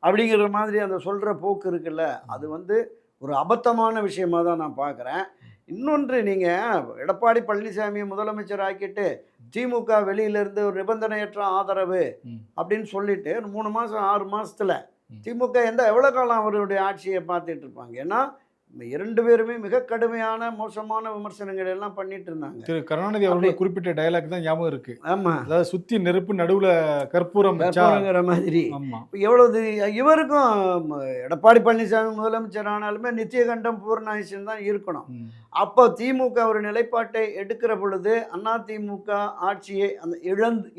அப்படிங்கிற மாதிரி அந்த சொல்கிற போக்கு இருக்குல்ல, அது வந்து ஒரு அபத்தமான விஷயமாக தான் நான் பார்க்குறேன். இன்னொன்று, நீங்கள் எடப்பாடி பழனிசாமியை முதலமைச்சர் ஆக்கிட்டு திமுக வெளியிலேருந்து ஒரு நிபந்தனையற்ற ஆதரவு அப்படின்னு சொல்லிட்டு 3 மாதம் 6 மாதத்தில் திமுக எவ்வளோ காலம் அவருடைய ஆட்சியை பார்த்துட்டு இருப்பாங்க? ஏன்னா 2 பேருமே மிக கடுமையான மோசமான விமர்சனங்கள் எல்லாம் பண்ணிட்டு இருந்தாங்க. திரு கருணாநிதி அவர்கள் குறிப்பிட்ட டயலாக் தான் ஞாபகம் இருக்கு. ஆமாம், அதாவது சுற்றி நெருப்பு நடுவில் கற்பூரம்ங்கிற மாதிரி. எவ்வளவு இவருக்கும் எடப்பாடி பழனிசாமி முதலமைச்சர் ஆனாலுமே நித்தியகண்டம் பூர்ணாயுஷன் தான் இருக்கணும். அப்போ திமுக ஒரு நிலைப்பாட்டை எடுக்கிற பொழுது அதிமுக ஆட்சியை அந்த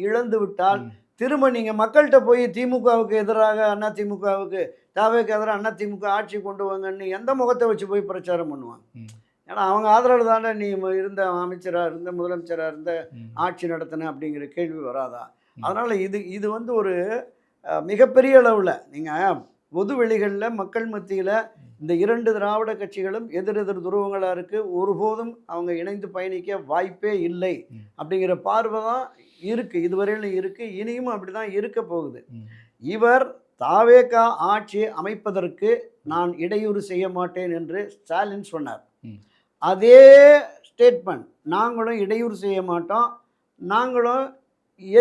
இழந்து விட்டால் திரும்ப நீங்கள் மக்கள்கிட்ட போய் திமுகவுக்கு எதிராக அதிமுகவுக்கு தாவேக்கு எதிராக அதிமுக ஆட்சி கொண்டு வாங்கன்னு எந்த முகத்தை வச்சு போய் பிரச்சாரம் பண்ணுவாங்க? ஏன்னா அவங்க ஆதரவு தானே நீ இருந்த அமைச்சராக இருந்த முதலமைச்சராக இருந்த ஆட்சி நடத்தின அப்படிங்கிற கேள்வி வராதா? அதனால் இது வந்து ஒரு மிகப்பெரிய அளவில் நீங்கள் பொது வெளிகளில் மக்கள் மத்தியில் இந்த 2 திராவிட கட்சிகளும் எதிரெதிர் துருவங்களாக இருக்குது, ஒருபோதும் அவங்க இணைந்து பயணிக்க வாய்ப்பே இல்லை அப்படிங்கிற பார்வை தான் இருக்குது, இதுவரையிலும் இருக்குது, இனியும் அப்படி தான் இருக்க போகுது. இவர் தாவேகா ஆட்சி அமைப்பதற்கு நான் இடையூறு செய்ய மாட்டேன் என்று ஸ்டாலின் சொன்னார். அதே ஸ்டேட்மெண்ட் நாங்களும் இடையூறு செய்ய மாட்டோம், நாங்களும்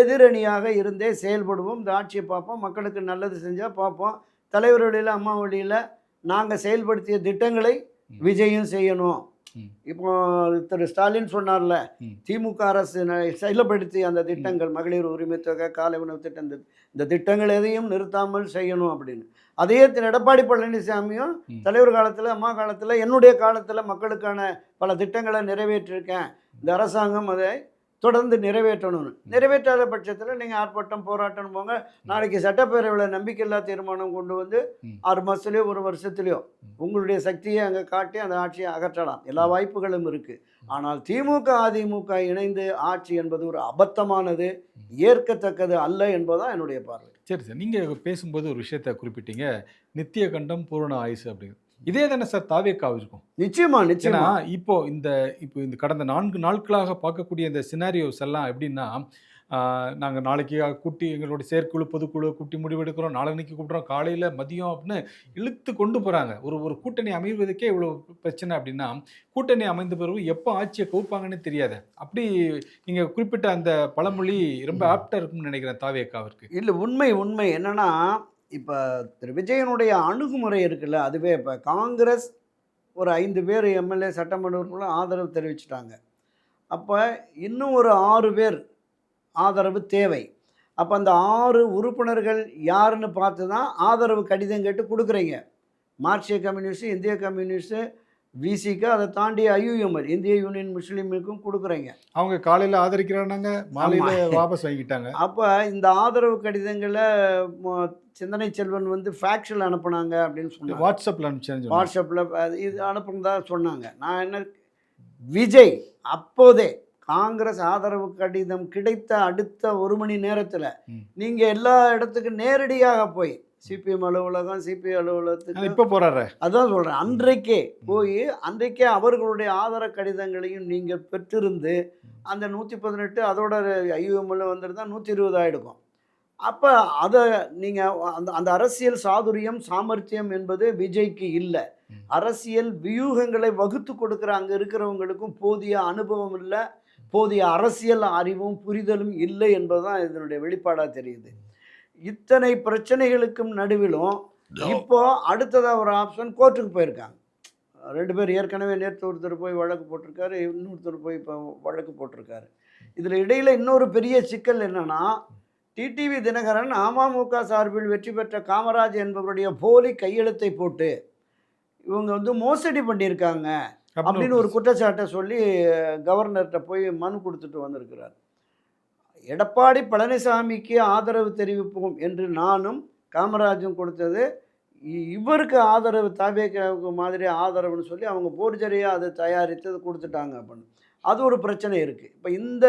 எதிரணியாக இருந்தே செயல்படுவோம், இந்த ஆட்சியை பார்ப்போம், மக்களுக்கு நல்லது செஞ்சால் பார்ப்போம், தலைவர் வழியில் அம்மா வழியில் நாங்கள் செயல்படுத்திய திட்டங்களை விஜயம் செய்யணும். இப்போ திரு ஸ்டாலின் சொன்னார்ல, திமுக அரசு செயல்படுத்தி அந்த திட்டங்கள் மகளிர் உரிமை தொகை, காலை உணவு திட்டம், இந்த திட்டங்கள் எதையும் நிறுத்தாமல் செய்யணும் அப்படின்னு. அதே திரு எடப்பாடி பழனிசாமியும் தலைவர் காலத்தில் அம்மா காலத்தில் என்னுடைய காலத்தில் மக்களுக்கான பல திட்டங்களை நிறைவேற்றியிருக்கேன், இந்த அரசாங்கம் அதை தொடர்ந்து நிறைவேற்றணும்னு. நிறைவேற்றாத பட்சத்தில் நீங்கள் ஆர்ப்பாட்டம் போராட்டம் போங்க, நாளைக்கு சட்டப்பேரவையில் நம்பிக்கையில்லா தீர்மானம் கொண்டு வந்து 6 மாதத்துலேயோ 1 வருஷத்துலேயோ உங்களுடைய சக்தியை அங்கே காட்டி அந்த ஆட்சியை அகற்றலாம், எல்லா வாய்ப்புகளும் இருக்குது. ஆனால் திமுக அதிமுக இணைந்து ஆட்சி என்பது ஒரு அபத்தமானது, ஏற்கத்தக்கது அல்ல என்பதுதான் என்னுடைய பார்வை. சரி சார், நீங்கள் பேசும்போது ஒரு விஷயத்தை குறிப்பிட்டீங்க, நித்திய கண்டம் பூரண ஆயுசு அப்படின்னு. இதே தானே சார் தாவேக்காவிற்கும்? நிச்சயமா நிச்சயமா. இப்போ இந்த கடந்த 4 நாட்களாக பார்க்கக்கூடிய இந்த சினாரியோஸ் எல்லாம் எப்படின்னா, நாங்கள் நாளைக்கு கூட்டி எங்களுடைய செயற்குழு பொதுக்குழு கூட்டி முடிவெடுக்கிறோம், நாளைக்கு கூப்பிட்றோம், காலையில் மதியம் அப்படின்னு இழுத்து கொண்டு போகிறாங்க. ஒரு கூட்டணி அமைவதற்கே இவ்வளோ பிரச்சனை அப்படின்னா, கூட்டணி அமைந்த பிறகு எப்போ ஆட்சியை கவுப்பாங்கன்னு தெரியாது. அப்படி நீங்கள் குறிப்பிட்ட அந்த பழமொழி ரொம்ப ஆப்டாக இருக்கும்னு நினைக்கிறேன் தாவேக்காவிற்கு. இல்லை, உண்மை என்னன்னா, இப்போ திரு விஜயனுடைய அணுகுமுறை இருக்குல்ல, அதுவே இப்போ காங்கிரஸ் ஒரு 5 பேர் எம்எல்ஏ சட்டமன்ற உறுப்பினர்களும் ஆதரவு தெரிவிச்சிட்டாங்க. அப்போ இன்னும் ஒரு 6 பேர் ஆதரவு தேவை. அப்போ அந்த 6 உறுப்பினர்கள் யாருன்னு பார்த்து தான் ஆதரவு கடிதம் கேட்டு கொடுக்குறீங்க. மார்க்சிய கம்யூனிஸ்ட், இந்திய கம்யூனிஸ்ட், விசிக, அதை தாண்டி ஐயுஎம்எல், இந்திய யூனியன் முஸ்லீமுக்கும் கொடுக்குறீங்க. அவங்க காலையில் ஆதரிக்கிறானாங்க, மாலையில் ஆமாம். வாபஸ் வாங்கிட்டாங்க. அப்போ இந்த ஆதரவு கடிதங்களை சிந்தனை செல்வன் வந்து ஃபேக்ஸில் அனுப்புனாங்க அப்படின்னு சொன்னாங்க. வாட்ஸ்அப்பில் அனுப்பிச்சேன்னு வாட்ஸ்அப்பில் இது அனுப்புனதா சொன்னாங்க. நான் என்ன, விஜய் அப்போதே காங்கிரஸ் ஆதரவு கடிதம் கிடைத்த அடுத்த 1 மணி நேரத்தில் நீங்கள் எல்லா இடத்துக்கும் நேரடியாக போய் சிபிஎம் அலுவலகம், சிபிஐ அலுவலகத்துக்கு இப்போ போறாரு. அதான் சொல்கிறேன், அன்றைக்கே போய் அன்றைக்கே அவர்களுடைய ஆதரவு கடிதங்களையும் நீங்கள் பெற்றிருந்து அந்த 118 அதோட ஐயுஎம்எல் வந்துருந்தா 120 ஆகிடுக்கும். அப்போ அதை நீங்கள் அந்த அந்த அரசியல் சாதுரியம், சாமர்த்தியம் என்பது விஜய்க்கு இல்லை. அரசியல் வியூகங்களை வகுத்து கொடுக்குற அங்கே இருக்கிறவங்களுக்கும் போதிய அனுபவம் இல்லை, போதிய அரசியல் அறிவும் புரிதலும் இல்லை என்பது தான் இதனுடைய வெளிப்பாடாக தெரியுது. இத்தனை பிரச்சனைகளுக்கும் நடுவிலும் இப்போ அடுத்ததாக ஒரு ஆப்ஷன் கோர்ட்டுக்கு போயிருக்காங்க. 2 பேர் ஏற்கனவே நேற்று ஒருத்தர் போய் வழக்கு போட்டிருக்காரு, இன்னொருத்தர் போய் இப்போ வழக்கு போட்டிருக்காரு. இதில் இடையில் இன்னொரு பெரிய சிக்கல் என்னன்னா, டிடிவி தினகரன் அமமுக சார்பில் வெற்றி பெற்ற காமராஜ் என்பவருடைய போலி கையெழுத்தை போட்டு இவங்க வந்து மோசடி பண்ணியிருக்காங்க அப்படின்னு ஒரு குற்றச்சாட்டை சொல்லி கவர்னர்கிட்ட போய் மனு கொடுத்துட்டு வந்திருக்கிறார். எடப்பாடி பழனிசாமிக்கு ஆதரவு தெரிவிப்போம் என்று நானும் காமராஜும் கொடுத்தது, இவருக்கு ஆதரவு தாவேக்கு மாதிரி ஆதரவுன்னு சொல்லி அவங்க போர்ஜரியாக அதை தயாரித்து அதை கொடுத்துட்டாங்க அப்படின்னு. அது ஒரு பிரச்சனை இருக்குது. இப்போ இந்த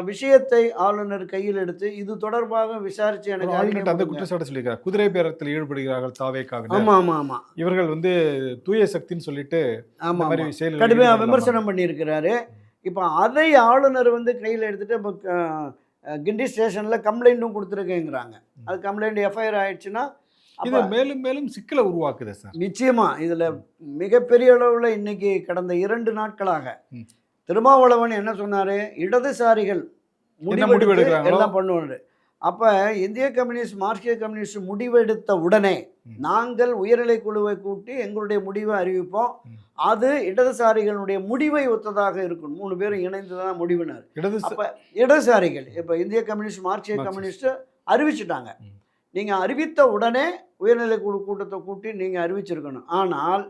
விஷயத்தை ஆளுநர் கையில் எடுத்து இது தொடர்பாக விசாரித்து எனக்கு அந்த குற்றச்சாட்டு சொல்லியிருக்காரு. குதிரை பேரத்தில் ஈடுபடுகிறார்கள் தாவேக்காக. ஆமாம் ஆமாம் ஆமாம், இவர்கள் வந்து தூய சக்தின்னு சொல்லிட்டு ஆமாம் கடுமையாக விமர்சனம் பண்ணியிருக்கிறாரு. இப்போ அதை ஆளுநர் வந்து கையில் எடுத்துகிட்டு இப்போ கிண்டி ஸ்டேஷனில் கம்ப்ளைண்ட்டும் கொடுத்துருக்கேங்கிறாங்க. அது கம்ப்ளைண்ட் எஃப்ஐஆர் ஆயிடுச்சுன்னா இது மேலும் மேலும் சிக்கலை உருவாக்குது சார். நிச்சயமாக இதில் மிகப்பெரிய அளவில் இன்னைக்கு கடந்த 2 நாட்களாக திருமாவளவன் என்ன சொன்னார், இடதுசாரிகள் முடிவெடுக்கிறாங்க எல்லாம் பண்ணுவார். அப்போ இந்திய கம்யூனிஸ்ட், மார்க்சிய கம்யூனிஸ்ட் முடிவெடுத்த உடனே நாங்கள் உயர்நிலை குழுவை கூட்டி எங்களுடைய முடிவை அறிவிப்போம், அது இடதுசாரிகளுடைய முடிவை ஒத்ததாக இருக்கும், 3 பேரும் இணைந்து தான் முடிவினார். அப்போ இடதுசாரிகள் இப்போ இந்திய கம்யூனிஸ்ட், மார்க்சிய கம்யூனிஸ்ட் அறிவிச்சிட்டாங்க. நீங்கள் அறிவித்த உடனே உயர்நிலை குழு கூட்டத்தை கூட்டி நீங்கள் அறிவிச்சிருக்கணும். ஆனால்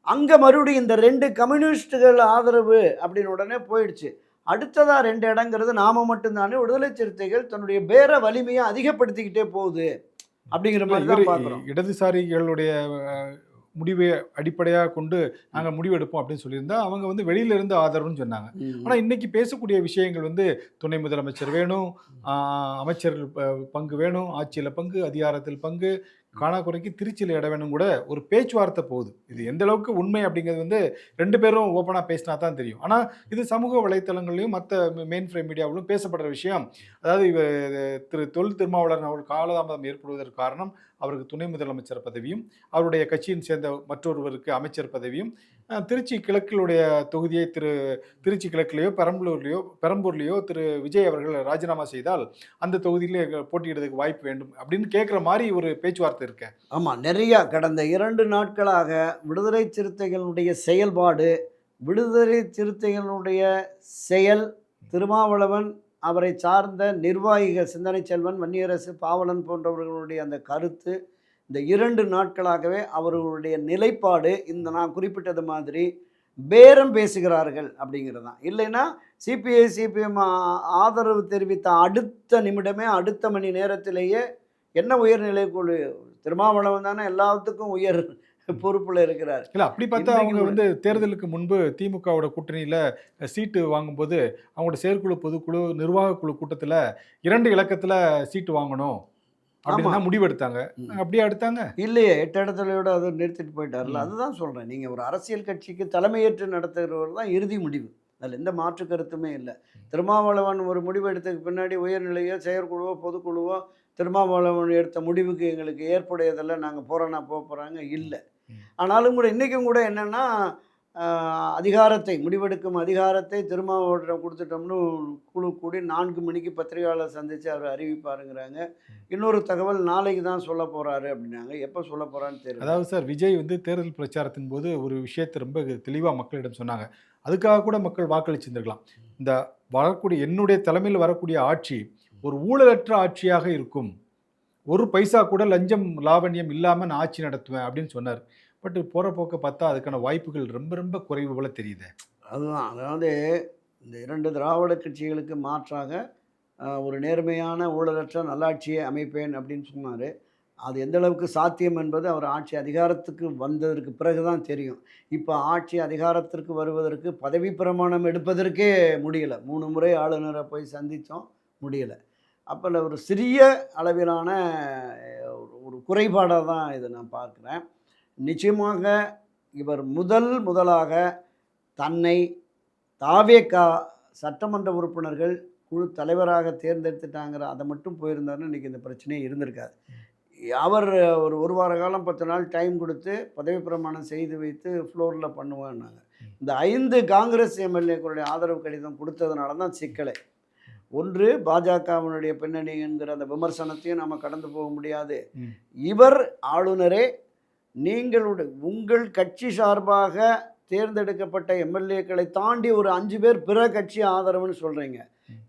அங்கே மறுபடியும் இந்த 2 கம்யூனிஸ்டுகள் ஆதரவு அப்படின்னு உடனே போயிடுச்சு. அடுத்ததாக 2 இடங்கிறது நாம மட்டும்தானே. விடுதலை சிறுத்தைகள் தன்னுடைய பேர வலிமையை அதிகப்படுத்திக்கிட்டே போகுது அப்படிங்கிற மாதிரி தான் பார்க்குறோம். இடதுசாரிகளுடைய முடிவை அடிப்படையாக கொண்டு நாங்கள் முடிவெடுப்போம் அப்படின்னு சொல்லியிருந்தா அவங்க வந்து வெளியிலிருந்து ஆதரவுன்னு சொன்னாங்க. ஆனால் இன்னைக்கு பேசக்கூடிய விஷயங்கள் வந்து துணை முதலமைச்சர் வேணும், அமைச்சர்கள் பங்கு வேணும், ஆட்சியில் பங்கு, அதிகாரத்தில் பங்கு, காணாக்குறைக்கு திருச்சியில் இட வேணும் கூட ஒரு பேச்சுவார்த்தை போகுது. இது எந்த அளவுக்கு உண்மை அப்படிங்கிறது வந்து 2 பேரும் ஓப்பனாக பேசினா தான் தெரியும். ஆனால் இது சமூக வலைத்தளங்கள்லையும் மற்ற மெயின் ஃப்ரேம் மீடியாவிலும் பேசப்படுற விஷயம். அதாவது தொல் திருமாவளவன் அவர்கள் காலதாமதம் ஏற்படுவதற்கு காரணம் அவருக்கு துணை முதலமைச்சர் பதவியும், அவருடைய கட்சியின் சேர்ந்த மற்றொருவருக்கு அமைச்சர் பதவியும், திருச்சி கிழக்கிலுடைய தொகுதியை திருச்சி கிழக்கிலேயோ பெரம்பூர்லேயோ திரு விஜய் அவர்கள் ராஜினாமா செய்தால் அந்த தொகுதியிலே போட்டியிடுறதுக்கு வாய்ப்பு வேண்டும் அப்படின்னு கேட்குற மாதிரி ஒரு பேச்சுவார்த்தை இருக்கு. ஆமாம், நிறையா கடந்த 2 நாட்களாக விடுதலை சிறுத்தைகளுடைய செயல்பாடு, விடுதலை சிறுத்தைகளுடைய செயல், திருமாவளவன் அவரை சார்ந்த நிர்வாகிகள் சிந்தனை செல்வன், வன்னியரசு, பாவலன் போன்றவர்களுடைய அந்த கருத்து, இந்த 2 நாட்களாகவே அவர்களுடைய நிலைப்பாடு இந்த நான் குறிப்பிட்டது மாதிரி பேரம் பேசுகிறார்கள் அப்படிங்கிறது தான். இல்லைன்னா சிபிஐ சிபிஎம் ஆதரவு தெரிவித்த அடுத்த நிமிடமே, அடுத்த மணி நேரத்திலேயே என்ன உயர்நிலை குழு, திருமாவளவன் தானே எல்லாத்துக்கும் உயர் பொறுப்புல இருக்கிறார். இல்லை அப்படி பார்த்தா அவங்க வந்து தேர்தலுக்கு முன்பு திமுகவோட கூட்டணியில் சீட்டு வாங்கும்போது அவங்களோட செயற்குழு, பொதுக்குழு, நிர்வாக குழு கூட்டத்தில் 2 இலக்கத்தில் சீட்டு வாங்கணும் அப்படின்னு முடிவெடுத்தாங்க. அப்படியே எடுத்தாங்க இல்லையே, 8 இடத்துலையோட அதை நிறுத்திட்டு போயிட்டார்ல. அதுதான் சொல்கிறேன், நீங்கள் ஒரு அரசியல் கட்சிக்கு தலைமையேற்று நடத்துகிறவர் தான் இறுதி முடிவு, அதில் எந்த மாற்று கருத்துமே இல்லை. திருமாவளவன் ஒரு முடிவு எடுத்ததுக்கு பின்னாடி உயர்நிலையோ செயற்குழுவோ பொதுக்குழுவோ திருமாவளவன் எடுத்த முடிவுக்கு எங்களுக்கு ஏற்புடையதெல்லாம் நாங்கள் போகிறோன்னா போகிறாங்க இல்லை. ஆனாலும் கூட இன்றைக்கும் கூட என்னென்னா அதிகாரத்தை முடிவெடுக்கும் அதிகாரத்தை திருமாவளவனிடம் கொடுத்துட்டோம்னு குழு கூடி 4 மணிக்கு பத்திரிகையாளர் சந்தித்து அவர் அறிவிப்பாருங்கிறாங்க. இன்னொரு தகவல் நாளைக்கு தான் சொல்ல போகிறாரு அப்படின்னாங்க. எப்போ சொல்ல போகிறான்னு தெரியல. அதாவது சார், விஜய் வந்து தேர்தல் பிரச்சாரத்தின் போது ஒரு விஷயத்தை ரொம்ப தெளிவாக மக்களிடம் சொன்னாங்க. அதுக்காக கூட மக்கள் வாக்களிச்சிருந்திருக்கலாம். இந்த வரக்கூடிய என்னுடைய தலைமையில் வரக்கூடிய ஆட்சி ஒரு ஊழலற்ற ஆட்சியாக இருக்கும், ஒரு பைசா கூட லஞ்சம் லாவண்யம் இல்லாமல் நான் ஆட்சி நடத்துவேன் அப்படின்னு சொன்னார். பட் போகிற போக்க பார்த்தா அதுக்கான வாய்ப்புகள் ரொம்ப ரொம்ப குறைவு போல தெரியுது. அதுதான். அதாவது இந்த 2 திராவிட கட்சிகளுக்கு மாற்றாக ஒரு நேர்மையான ஊழலற்ற நல்லாட்சியை அமைப்பேன் அப்படின்னு சொன்னார். அது எந்த அளவுக்கு சாத்தியம் என்பது அவர் ஆட்சி அதிகாரத்துக்கு வந்ததற்கு பிறகு தான் தெரியும். இப்போ ஆட்சி அதிகாரத்திற்கு வருவதற்கு பதவி பிரமாணம் எடுப்பதற்கே முடியலை. 3 முறை ஆளுநரை போய் சந்தித்தோம், முடியலை. அப்போ ஒரு சிறிய அளவிலான ஒரு குறைபாடாக தான் இதை நான் பார்க்குறேன். நிச்சயமாக இவர் முதலாக தன்னை தாவேகா சட்டமன்ற உறுப்பினர்கள் குழு தலைவராக தேர்ந்தெடுத்துட்டாங்கிற அதை மட்டும் போயிருந்தாருன்னு இன்றைக்கி இந்த பிரச்சனையே இருந்திருக்காது. அவர் ஒரு வார காலம் 10 நாள் டைம் கொடுத்து பதவி பிரமாணம் செய்து வைத்து ஃப்ளோரில் பண்ணுவேன்னாங்க. இந்த 5 காங்கிரஸ் எம்எல்ஏக்களுடைய ஆதரவு கடிதம் கொடுத்ததுனால தான் சிக்கலை. ஒன்று, பாஜகவினுடைய பின்னணி என்கிற அந்த விமர்சனத்தையும் நம்ம கடந்து போக முடியாது. இவர் ஆளுநரே உங்கள் கட்சி சார்பாக தேர்ந்தெடுக்கப்பட்ட எம்எல்ஏக்களை தாண்டி ஒரு 5 பேர் பிற கட்சி ஆதரவுன்னு சொல்கிறீங்க.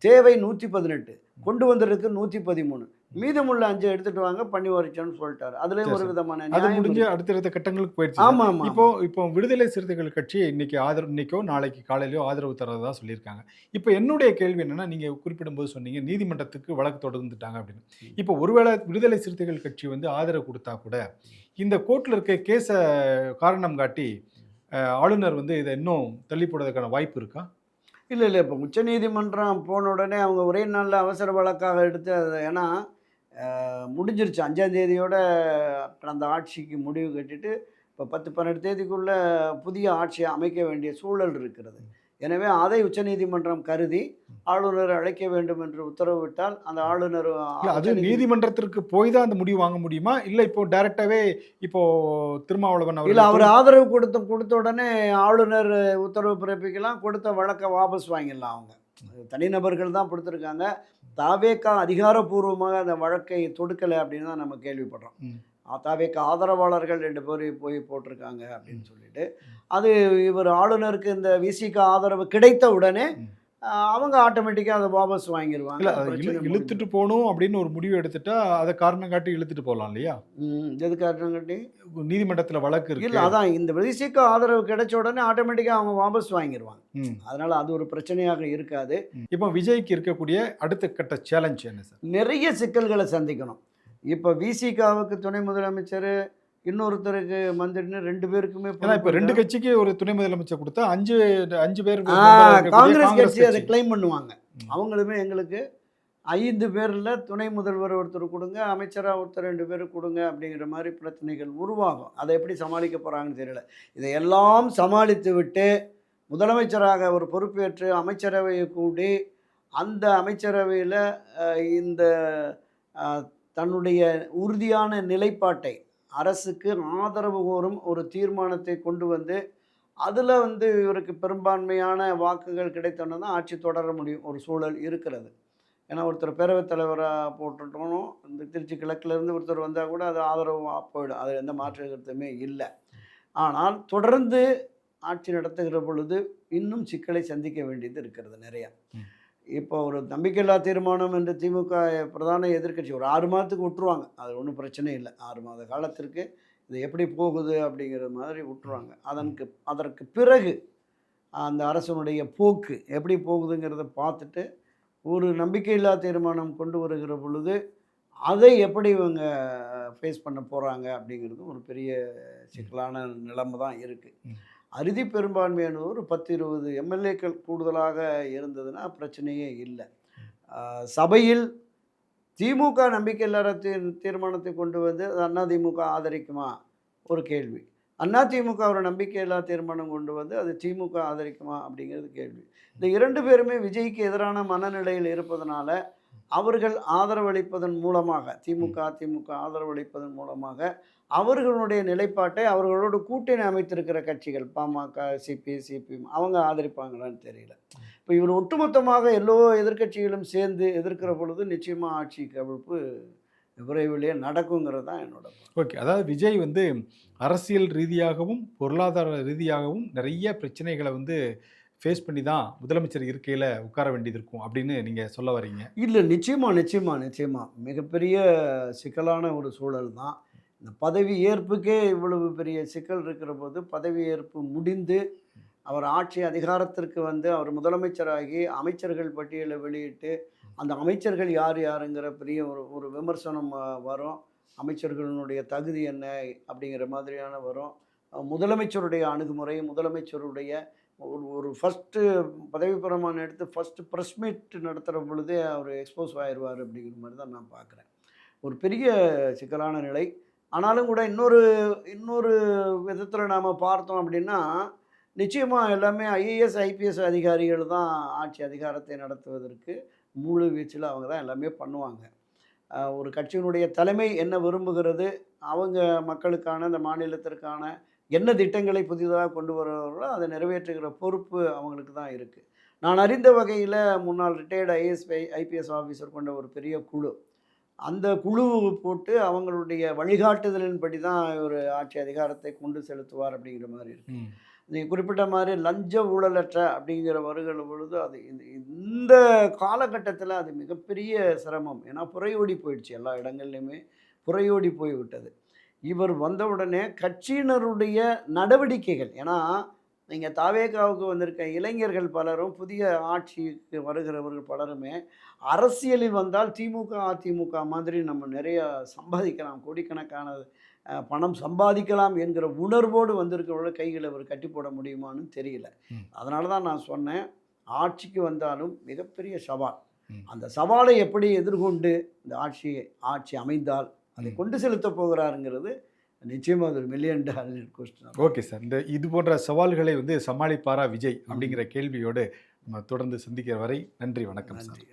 தேவை 118, கொண்டு வந்திருக்கு 113, மீதமுள்ள 5 எடுத்துட்டு வாங்க பண்ணி வரைச்சோன்னு சொல்லிட்டாரு. அதுலேயும் ஒரு விதமான அது முடிஞ்சு அடுத்தடுத்த கட்டங்களுக்கு போயிடுச்சு. ஆமாம். இப்போ விடுதலை சிறுத்தைகள் கட்சி இன்னைக்கோ நாளைக்கு காலையிலோ ஆதரவு தரதா சொல்லியிருக்காங்க. இப்போ என்னுடைய கேள்வி என்னன்னா, நீங்க குறிப்பிடும்போது சொன்னீங்க நீதிமன்றத்துக்கு வழக்கு தொடர்ந்துட்டாங்க அப்படின்னு. இப்போ ஒருவேளை விடுதலை சிறுத்தைகள் கட்சி வந்து ஆதரவு கொடுத்தா கூட இந்த கோர்ட்டில் இருக்க கேஸை காரணம் காட்டி ஆளுநர் வந்து இதை இன்னும் தள்ளி போடுறதுக்கான வாய்ப்பு இருக்கா? இல்லை. இப்போ உச்சநீதிமன்றம் போன உடனே அவங்க ஒரே நாளில் அவசர வழக்காக எடுத்து அதை, ஏன்னா முடிஞ்சிருச்சு 5ஆம் தேதியோட அந்த ஆட்சிக்கு முடிவு கட்டிட்டு இப்போ 10-12 தேதிக்குள்ளே புதிய ஆட்சியை அமைக்க வேண்டிய சூழல் இருக்கிறது. எனவே அதை உச்சநீதிமன்றம் கருதி ஆளுநர் அழைக்க வேண்டும் என்று உத்தரவிட்டால் அந்த ஆளுநர் அது நீதிமன்றத்திற்கு போய் தான் அந்த முடிவு வாங்க முடியுமா? இல்லை இப்போ டைரக்டாகவே இப்போ திருமாவளவன் இல்லை அவர் ஆதரவு கொடுத்த உடனே ஆளுநர் உத்தரவு பிறப்பிக்கலாம், கொடுத்த வழக்கை வாபஸ் வாங்கிடலாம். அவங்க தனிநபர்கள் தான் கொடுத்துருக்காங்க. தாவேகா அதிகாரப்பூர்வமாக அந்த வழக்கை தொடுக்கலை அப்படின்னு தான் நம்ம கேள்விப்படுறோம். தாவேகா ஆதரவாளர்கள் 2 பேர் போய் போட்டிருக்காங்க அப்படின்னு சொல்லிட்டு, அது இவர் ஆளுநருக்கு இந்த விசிக ஆதரவு கிடைத்த உடனே அவங்க ஆட்டோமேட்டிக்காக அதை வாபஸ் வாங்கிடுவாங்க. இழுத்துட்டு போகணும் அப்படின்னு ஒரு முடிவு எடுத்துட்டா அதை காரணம் காட்டி இழுத்துட்டு போகலாம் இல்லையா? எது காரணம் காட்டி? நீதிமன்றத்தில் வழக்கு இருக்கு. இல்லை, அதான் இந்த விசிக ஆதரவு கிடைச்ச உடனே ஆட்டோமேட்டிக்காக அவங்க வாபஸ் வாங்கிடுவாங்க. அதனால அது ஒரு பிரச்சனையாக இருக்காது. இப்போ விஜய்க்கு இருக்கக்கூடிய அடுத்த கட்ட சேலஞ்ச் என்ன சார்? நிறைய சிக்கல்களை சந்திக்கணும். இப்போ விசிகாவுக்கு துணை முதலமைச்சர், இன்னொருத்தருக்கு மந்திரின்னு 2 பேருக்குமே இப்போ 2 கட்சிக்கு ஒரு துணை முதலமைச்சர் கொடுத்தா 5 பேர் காங்கிரஸ் கட்சி அதை கிளைம் பண்ணுவாங்க. அவங்களுமே எங்களுக்கு 5 பேரில் துணை முதல்வர் ஒருத்தர் கொடுங்க, அமைச்சராக ஒருத்தர் 2 பேர் கொடுங்க அப்படிங்கிற மாதிரி பிரச்சனைகள் உருவாகும். அதை எப்படி சமாளிக்க போகிறாங்கன்னு தெரியல. இதையெல்லாம் சமாளித்து விட்டு முதலமைச்சராக ஒரு பொறுப்பேற்று அமைச்சரவையை கூடி அந்த அமைச்சரவையில் இந்த தன்னுடைய உறுதியான நிலைப்பாட்டை அரசுக்கு ஆதரவு கோரும் ஒரு தீர்மானத்தை கொண்டு வந்து அதில் இவருக்கு பெரும்பான்மையான வாக்குகள் கிடைத்தோன்னா தான் ஆட்சி தொடர முடியும் ஒரு சூழல் இருக்கிறது. ஏன்னா ஒருத்தர் பேரவைத் தலைவராக போட்டுட்டோம், இந்த திருச்சி கிழக்கிலேருந்து ஒருத்தர் வந்தால் கூட அது ஆதரவு போயிடும். அது எந்த மாற்று கருத்துமே இல்லை. ஆனால் தொடர்ந்து ஆட்சி நடத்துகிற பொழுது இன்னும் சிக்கலை சந்திக்க வேண்டியது இருக்கிறது நிறையா. இப்போ ஒரு நம்பிக்கையில்லா தீர்மானம் என்று திமுக பிரதான எதிர்க்கட்சி ஒரு 6 மாதத்துக்கு விட்டுருவாங்க. அது ஒன்றும் பிரச்சனை இல்லை. 6 மாத காலத்திற்கு இது எப்படி போகுது அப்படிங்கிற மாதிரி விட்டுருவாங்க. அதற்கு பிறகு அந்த அரசனுடைய போக்கு எப்படி போகுதுங்கிறத பார்த்துட்டு ஒரு நம்பிக்கையில்லா தீர்மானம் கொண்டு வருகிற பொழுது அதை எப்படி இவங்க ஃபேஸ் பண்ண போகிறாங்க அப்படிங்கிறது ஒரு பெரிய சிக்கலான நிலைமை தான் இருக்குது. அறுதி பெரும்பான்மையான ஒரு 10-20 எம்எல்ஏக்கள் கூடுதலாக இருந்ததுன்னா பிரச்சனையே இல்லை. சபையில் திமுக நம்பிக்கையில்லா தீர்மானத்தை கொண்டு வந்து அதிமுக ஆதரிக்குமா ஒரு கேள்வி, அதிமுக ஒரு நம்பிக்கையில்லா தீர்மானம் கொண்டு வந்து அது திமுக ஆதரிக்குமா அப்படிங்கிறது கேள்வி. இந்த 2 பேருமே விஜய்க்கு எதிரான மனநிலையில் இருப்பதனால அவர்கள் ஆதரவளிப்பதன் மூலமாக திமுக, அதிமுக ஆதரவளிப்பதன் மூலமாக அவர்களுடைய நிலைப்பாட்டை அவர்களோடு கூட்டணி அமைத்திருக்கிற கட்சிகள் பாமக, சிபிஎம் அவங்க ஆதரிப்பாங்களான்னு தெரியல. இப்போ இவர் ஒட்டுமொத்தமாக எல்லோ எதிர்க்கட்சிகளும் சேர்ந்து எதிர்க்கிற பொழுது நிச்சயமாக ஆட்சி கவிழ்ப்பு விரைவிலேயே நடக்குங்கிறது தான் என்னோட. ஓகே. அதாவது விஜய் வந்து அரசியல் ரீதியாகவும் பொருளாதார ரீதியாகவும் நிறைய பிரச்சனைகளை வந்து ஃபேஸ் பண்ணி தான் முதலமைச்சர் இருக்கையில் உட்கார வேண்டியது இருக்கும் அப்படின்னு நீங்கள் சொல்ல வரீங்க. இல்லை, நிச்சயமாக மிகப்பெரிய சிக்கலான ஒரு சூழல் தான். இந்த பதவி ஏற்புக்கே இவ்வளவு பெரிய சிக்கல் இருக்கிற போது பதவி ஏற்பு முடிந்து அவர் ஆட்சி அதிகாரத்திற்கு வந்து அவர் முதலமைச்சராகி அமைச்சர்கள் பட்டியலை வெளியிட்டு அந்த அமைச்சர்கள் யார் யாருங்கிற பெரிய ஒரு ஒரு விமர்சனம் வரும். அமைச்சர்களுடைய தகுதி என்ன அப்படிங்கிற மாதிரியான வரும். முதலமைச்சருடைய அணுகுமுறை, முதலமைச்சருடைய ஒரு ஒரு ஃபஸ்ட்டு பதவி பிரமாணம் எடுத்து ஃபஸ்ட்டு ப்ரெஸ் மீட் நடத்துகிற பொழுதே அவர் எக்ஸ்போஸ் ஆயிடுவார் அப்படிங்கிற மாதிரி தான் நான் பார்க்குறேன். ஒரு பெரிய சிக்கலான நிலை. ஆனாலும் கூட இன்னொரு விதத்தில் நாம் பார்த்தோம் அப்படின்னா, நிச்சயமாக எல்லாமே ஐஏஎஸ், ஐபிஎஸ் அதிகாரிகள் தான் ஆட்சி அதிகாரத்தை நடத்துவதற்கு முழு வீச்சில் அவங்க தான் எல்லாமே பண்ணுவாங்க. ஒரு கட்சியினுடைய தலைமை என்ன விரும்புகிறது, அவங்க மக்களுக்கான இந்த மாநிலத்திற்கான என்ன திட்டங்களை புதிதாக கொண்டு வருவார்களோ அதை நிறைவேற்றுகிற பொறுப்பு அவங்களுக்கு தான் இருக்குது. நான் அறிந்த வகையில் முன்னாள் ரிட்டையர்டு ஐபிஎஸ் ஆஃபீஸர் கொண்ட ஒரு பெரிய குழு, அந்த குழு போட்டு அவங்களுடைய வழிகாட்டுதலின்படி தான் ஒரு ஆட்சி அதிகாரத்தை கொண்டு செலுத்துவார் அப்படிங்கிற மாதிரி இருக்குது. நீங்கள் குறிப்பிட்ட மாதிரி லஞ்ச ஊழலற்ற அப்படிங்கிற வருகிற பொழுது அது இந்த காலகட்டத்தில் அது மிகப்பெரிய சிரமம். ஏன்னா புறையோடி போயிடுச்சு, எல்லா இடங்கள்லையுமே புறையோடி போய்விட்டது. இவர் வந்தவுடனே கட்சியினருடைய நடவடிக்கைகள், ஏன்னா நீங்கள் தாவேகாவுக்கு வந்திருக்க இளைஞர்கள் பலரும் புதிய ஆட்சிக்கு வருகிறவர்கள் பலருமே அரசியலில் வந்தால் திமுக அதிமுக மாதிரி நம்ம நிறைய சம்பாதிக்கலாம், கோடிக்கணக்கான பணம் சம்பாதிக்கலாம் என்கிற உணர்வோடு வந்திருக்கிறவங்கள கைகளை அவர் கட்டி போட முடியுமான்னு தெரியல. அதனால தான் நான் சொன்னேன், ஆட்சிக்கு வந்தாலும் மிகப்பெரிய சவால். அந்த சவாலை எப்படி எதிர்கொண்டு இந்த ஆட்சி அமைந்தால் அதை கொண்டு செலுத்த போகிறாருங்கிறது நிச்சயமாக அது ஒரு $1,000,000 கொஸ்டின். Okay sir. இது போன்ற சவால்களை வந்து சமாளிப்பாரா விஜய் அப்படிங்கிற கேள்வியோடு நம்ம தொடர்ந்து சந்திக்கிற வரை நன்றி, வணக்கம். நன்றி.